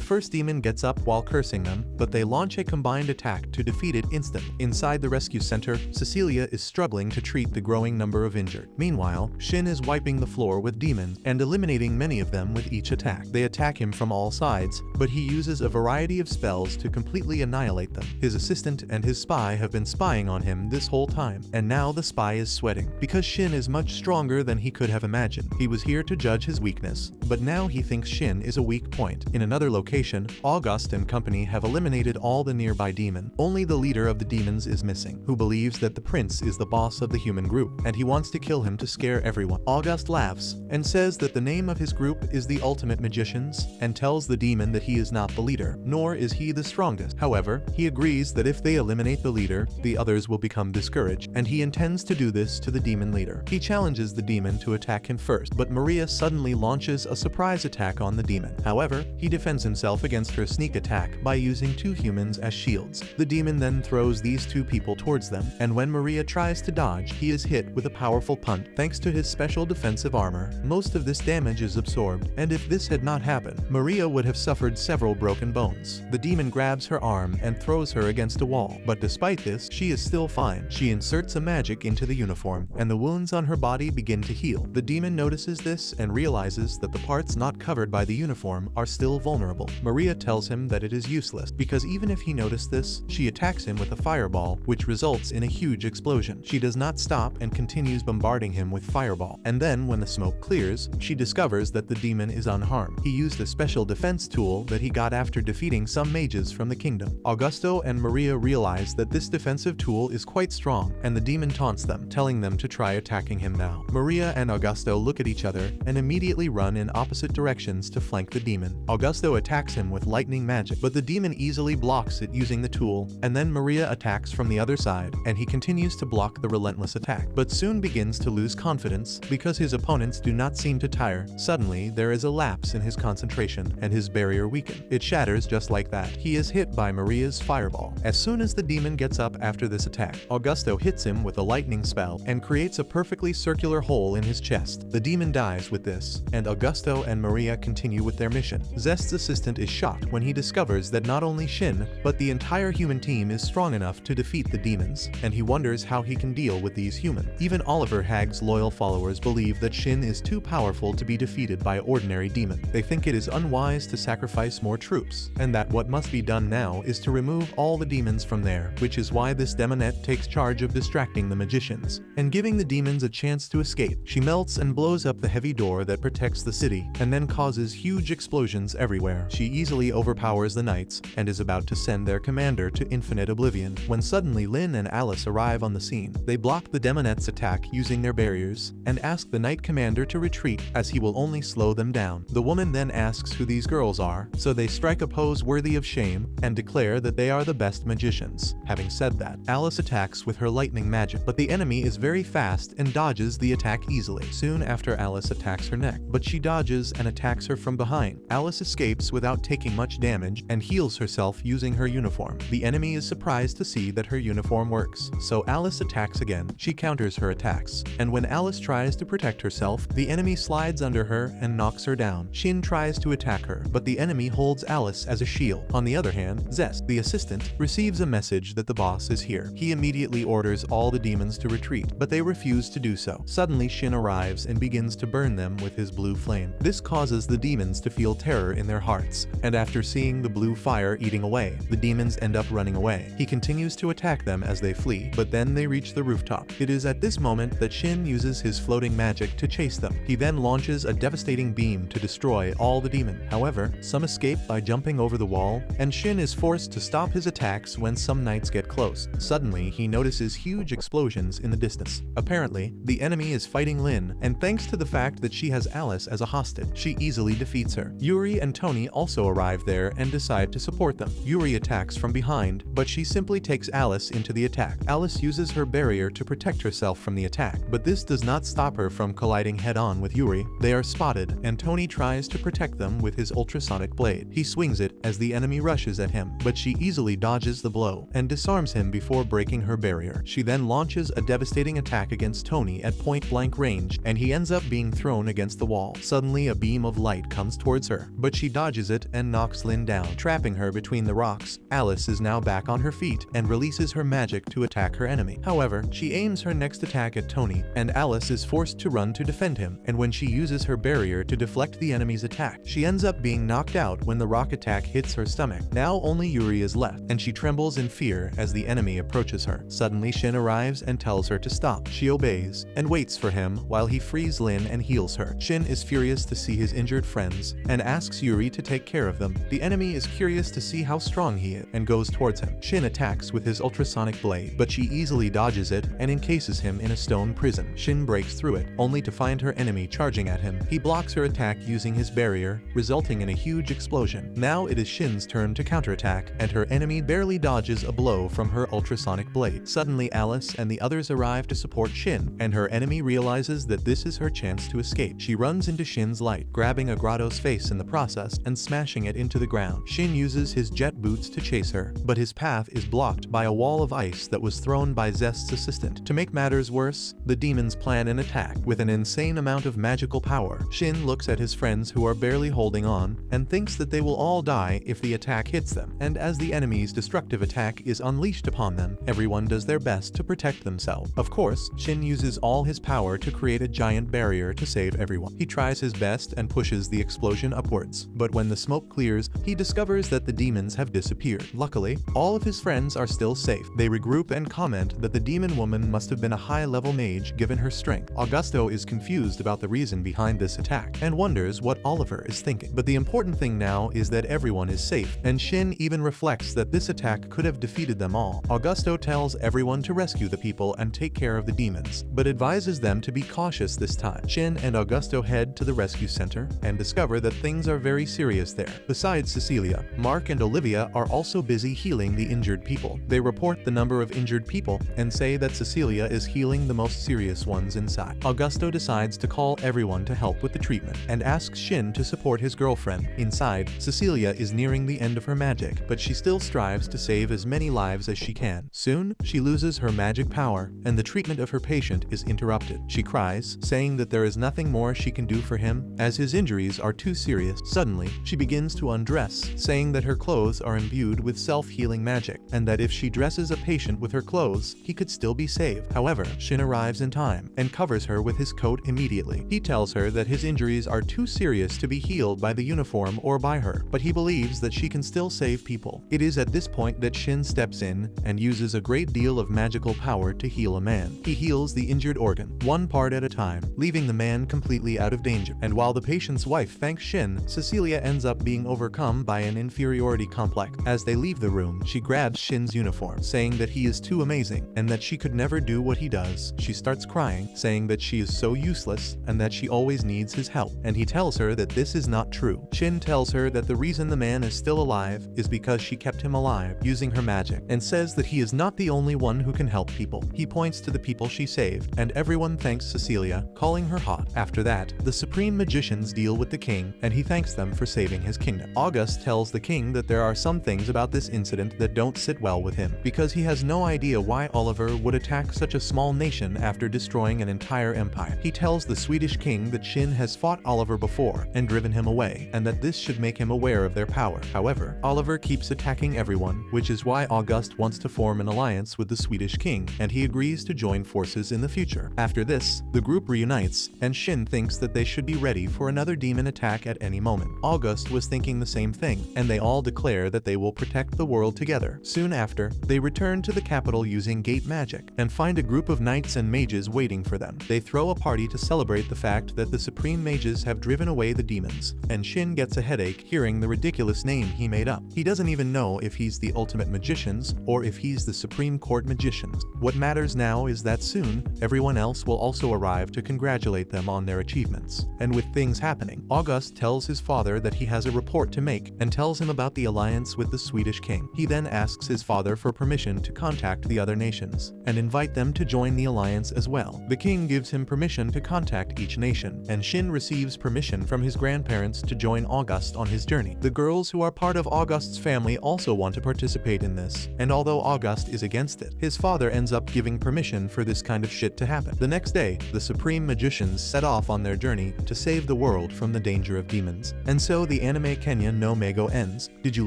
first demon gets up while cursing them, but they launch a combined attack to defeat it instantly. Inside the rescue center, Cecilia is struggling to treat the growing number of injured. Meanwhile, Shin is wiping the floor with demons and eliminating many of them with each attack. They attack him from all sides, but he uses a variety of spells to completely annihilate them. His assistant and his spy have been spying on him this whole time, and now the spy is sweating, because Shin is much stronger than he could have imagined. He was here to judge his weakness, but now he thinks Shin is a weak point. In another location, August and company have eliminated all the nearby demon. Only the leader of the demons is missing, who believes that the prince is the boss of the human group, and he wants to kill him to scare everyone. August laughs and says that the name of his group is the Ultimate Magicians, and tells the demon that he is not the leader, nor is he the strongest. However, he agrees that if they eliminate the leader, the others will become discouraged, and he intends to do this to the demon leader. He challenges the demon to attack him first, but Maria suddenly launches a surprise attack on the demon. However, he defends himself against her sneak attack by using two humans as shields. The demon then throws these two people towards them, and when Maria tries to dodge, he is hit with a powerful punch. Thanks to his special defensive armor, most of this damage is absorbed, and if this had not happened, Maria would have suffered several broken bones. The demon grabs her arm and throws her against a wall, but despite this, she is still fine. She inserts a magic into the uniform, and the wounds on her body begin to heal. The demon notices this and realizes that the parts not covered by the uniform are still vulnerable. Maria tells him that it is useless, because even if he noticed this, she attacks him with a fireball, which results in a huge explosion. She does not stop and continues bombarding him with fireball. And then, when the smoke clears, she discovers that the demon is unharmed. He used a special defense tool that he got after defeating some mages from the kingdom. Augusto and Maria realize that this defensive tool is quite strong, and the demon taunts them, telling them to try attacking him now. Maria and Augusto look at each other and immediately run in opposite directions to flank the demon. Augusto attacks him with lightning magic, but the demon easily blocks it using the tool, and then Maria attacks from the other side, and he continues to block the relentless attack, but soon begins to lose confidence because his opponents do not seem to tire. Suddenly, there is a lapse in his concentration, and his barrier weakens. It shatters just like that. He is hit by Maria's fireball. As soon as the demon gets up after this attack, Augusto hits him with a lightning spell and creates a perfectly circular hole in his chest. The demon dies with this, and Augusto and Maria continue with their mission. Zest's assistant is shocked when he discovers that not only Shin, but the entire human team is strong enough to defeat the demons, and he wonders how he can deal with these humans. Even Oliver Hagg's loyal followers believe that Shin is too powerful to be defeated by ordinary demon. They think it is unwise to sacrifice more troops, and that what must be done now is to remove all the demons from there, which is why this demonette takes charge of distracting the magicians and giving the demons a chance to escape. She melts and blows up the heavy door that protects the city, and then causes huge explosions everywhere. She easily overpowers the knights and is about to send their commander to infinite oblivion, when suddenly Lynn and Alice arrive on the scene. They block the demonette's attack using their barriers, and ask the knight commander to retreat, as he will only slow them down. The woman then asks who these girls are, so they strike a pose worthy of shame, and declare that they are the best magicians. Having said that, Alice attacks with her lightning magic, but the enemy is very fast and dodges the attack easily. Soon after, Alice attacks her neck, but she dodges and attacks her from behind. Alice escapes without taking much damage, and heals herself using her uniform. The enemy is surprised to see that her uniform works, so Alice attacks again, She counters her attacks, and when Alice tries to protect herself, the enemy slides under her and knocks her down. Shin tries to attack her, but the enemy holds Alice as a shield. On the other hand, Zest, the assistant, receives a message that the boss is here. He immediately orders all the demons to retreat, but they refuse to do so. Suddenly Shin arrives and begins to burn them with his blue flame. This causes the demons to feel terror in their hearts, and after seeing the blue fire eating away, the demons end up running away. He continues to attack them as they flee, but then they reach the rooftop. It is at this moment that Shin uses his floating magic to chase them. He then launches a devastating beam to destroy all the demons. However, some escape by jumping over the wall, and Shin is forced to stop his attacks when some knights get close. Suddenly, he notices huge explosions in the distance. Apparently, the enemy is fighting Lin, and thanks to the fact that she has Alice as a hostage, she easily defeats her. Yuri and Tony also arrive there and decide to support them. Yuri attacks from behind, but she simply takes Alice into the attack. Alice uses her barrier to protect herself from the attack, but this does not stop her from colliding head-on with Yuri. They are spotted, and Tony tries to protect them with his ultrasonic blade. He swings it as the enemy rushes at him, but she easily dodges the blow and disarms him before breaking her barrier. She then launches a devastating attack against Tony at point-blank range, and he ends up being thrown against the wall. Suddenly, a beam of light comes towards her, but she dodges it and knocks Lin down, trapping her between the rocks. Alice is now back on her feet and releases her magic to attack her enemy. However, she aims her next attack at Tony, and Alice is forced to run to defend him, and when she uses her barrier to deflect the enemy's attack, she ends up being knocked out when the rock attack hits her stomach. Now only Yuri is left, and she trembles in fear as the enemy approaches her. Suddenly Shin arrives and tells her to stop. She obeys, and waits for him while he frees Lin and heals her. Shin is furious to see his injured friends, and asks Yuri to take care of them. The enemy is curious to see how strong he is, and goes towards him. Shin attacks with his ultrasonic blade, but she easily dodges it and encases him in a stone prison. Shin breaks through it, only to find her enemy charging at him. He blocks her attack using his barrier, resulting in a huge explosion. Now it is Shin's turn to counterattack, and her enemy barely dodges a blow from her ultrasonic blade. Suddenly Alice and the others arrive to support Shin, and her enemy realizes that this is her chance to escape. She runs into Shin's light, grabbing a grotto's face in the process and smashing it into the ground. Shin uses his jet boots to chase her, but his path is blocked by a wall of ice that was thrown by Zest's assistant. To make matters worse, the demons plan an attack with an insane amount of magical power. Shin looks at his friends who are barely holding on and thinks that they will all die if the attack hits them, and as the enemy's destructive attack is unleashed upon them, everyone does their best to protect themselves. Of course, Shin uses all his power to create a giant barrier to save everyone. He tries his best and pushes the explosion upwards, but when the smoke clears, he discovers that the demons have disappeared. Luckily, all of his friends are still safe. They regroup and comment that the demon woman must have been a high-level mage given her strength. Augusto is confused about the reason behind this attack and wonders what Oliver is thinking. But the important thing now is that everyone is safe, and Shin even reflects that this attack could have defeated them all. Augusto tells everyone to rescue the people and take care of the demons, but advises them to be cautious this time. Shin and Augusto head to the rescue center and discover that things are very serious there. Besides Cecilia, Mark and Olivia are also busy healing the injured people. They report the number of injured people and say that Cecilia is healing the most serious ones inside. Augusto decides to call everyone to help with the treatment and asks Shin to support his girlfriend. Inside, Cecilia is nearing the end of her magic, but she still strives to save as many lives as she can. Soon, she loses her magic power, and the treatment of her patient is interrupted. She cries, saying that there is nothing more she can do for him, as his injuries are too serious. Suddenly, she begins to undress, saying that her clothes are imbued with self-healing magic, and that if she dresses a patient with her clothes, he could still be saved. However, Shin arrives in time and covers her with his coat immediately. He tells her that his injuries are too serious to be healed by the uniform or by her, but he believes that she can still save people. It is at this point that Shin steps in and uses a great deal of magical power to heal a man. He heals the injured organ, one part at a time, leaving the man completely out of danger. And while the patient's wife thanks Shin, Cecilia ends up being overcome by an inferiority complex. As they leave the room, she grabs Shin's uniform, saying that he is too amazing and that she could never do what he does. She starts crying, saying that she is so useless and that she always needs his help, and he tells her that this is not true. Shin tells her that the reason the man is still alive is because she kept him alive using her magic, and says that he is not the only one who can help people. He points to the people she saved, and everyone thanks Cecilia, calling her hot. After that, the supreme magicians deal with the king, and he thanks them for saving his kingdom. August tells the king that there are some things about this incident that don't sit well with him, because he has no idea why Oliver would attack attack such a small nation after destroying an entire empire. He tells the Swedish king that Shin has fought Oliver before and driven him away, and that this should make him aware of their power. However, Oliver keeps attacking everyone, which is why August wants to form an alliance with the Swedish king, and he agrees to join forces in the future. After this, the group reunites, and Shin thinks that they should be ready for another demon attack at any moment. August was thinking the same thing, and they all declare that they will protect the world together. Soon after, they return to the capital using gate magic, and find a group of knights and mages waiting for them. They throw a party to celebrate the fact that the supreme mages have driven away the demons, and Shin gets a headache hearing the ridiculous name he made up. He doesn't even know if he's the ultimate magicians or if he's the Supreme Court magicians. What matters now is that soon, everyone else will also arrive to congratulate them on their achievements. And with things happening, August tells his father that he has a report to make and tells him about the alliance with the Swedish king. He then asks his father for permission to contact the other nations and invite them to join the alliance as well. The king gives him permission to contact each nation, and Shin receives permission from his grandparents to join August on his journey. The girls who are part of August's family also want to participate in this, and although August is against it, his father ends up giving permission for this kind of shit to happen. The next day, the supreme magicians set off on their journey to save the world from the danger of demons. And so the anime Kenya no Mego ends. Did you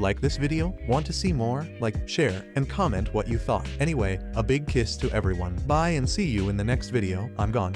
like this video? Want to see more? Like, share, and comment what you thought. Anyway, a big kiss to everyone. Bye and see you in the next video. I'm gone.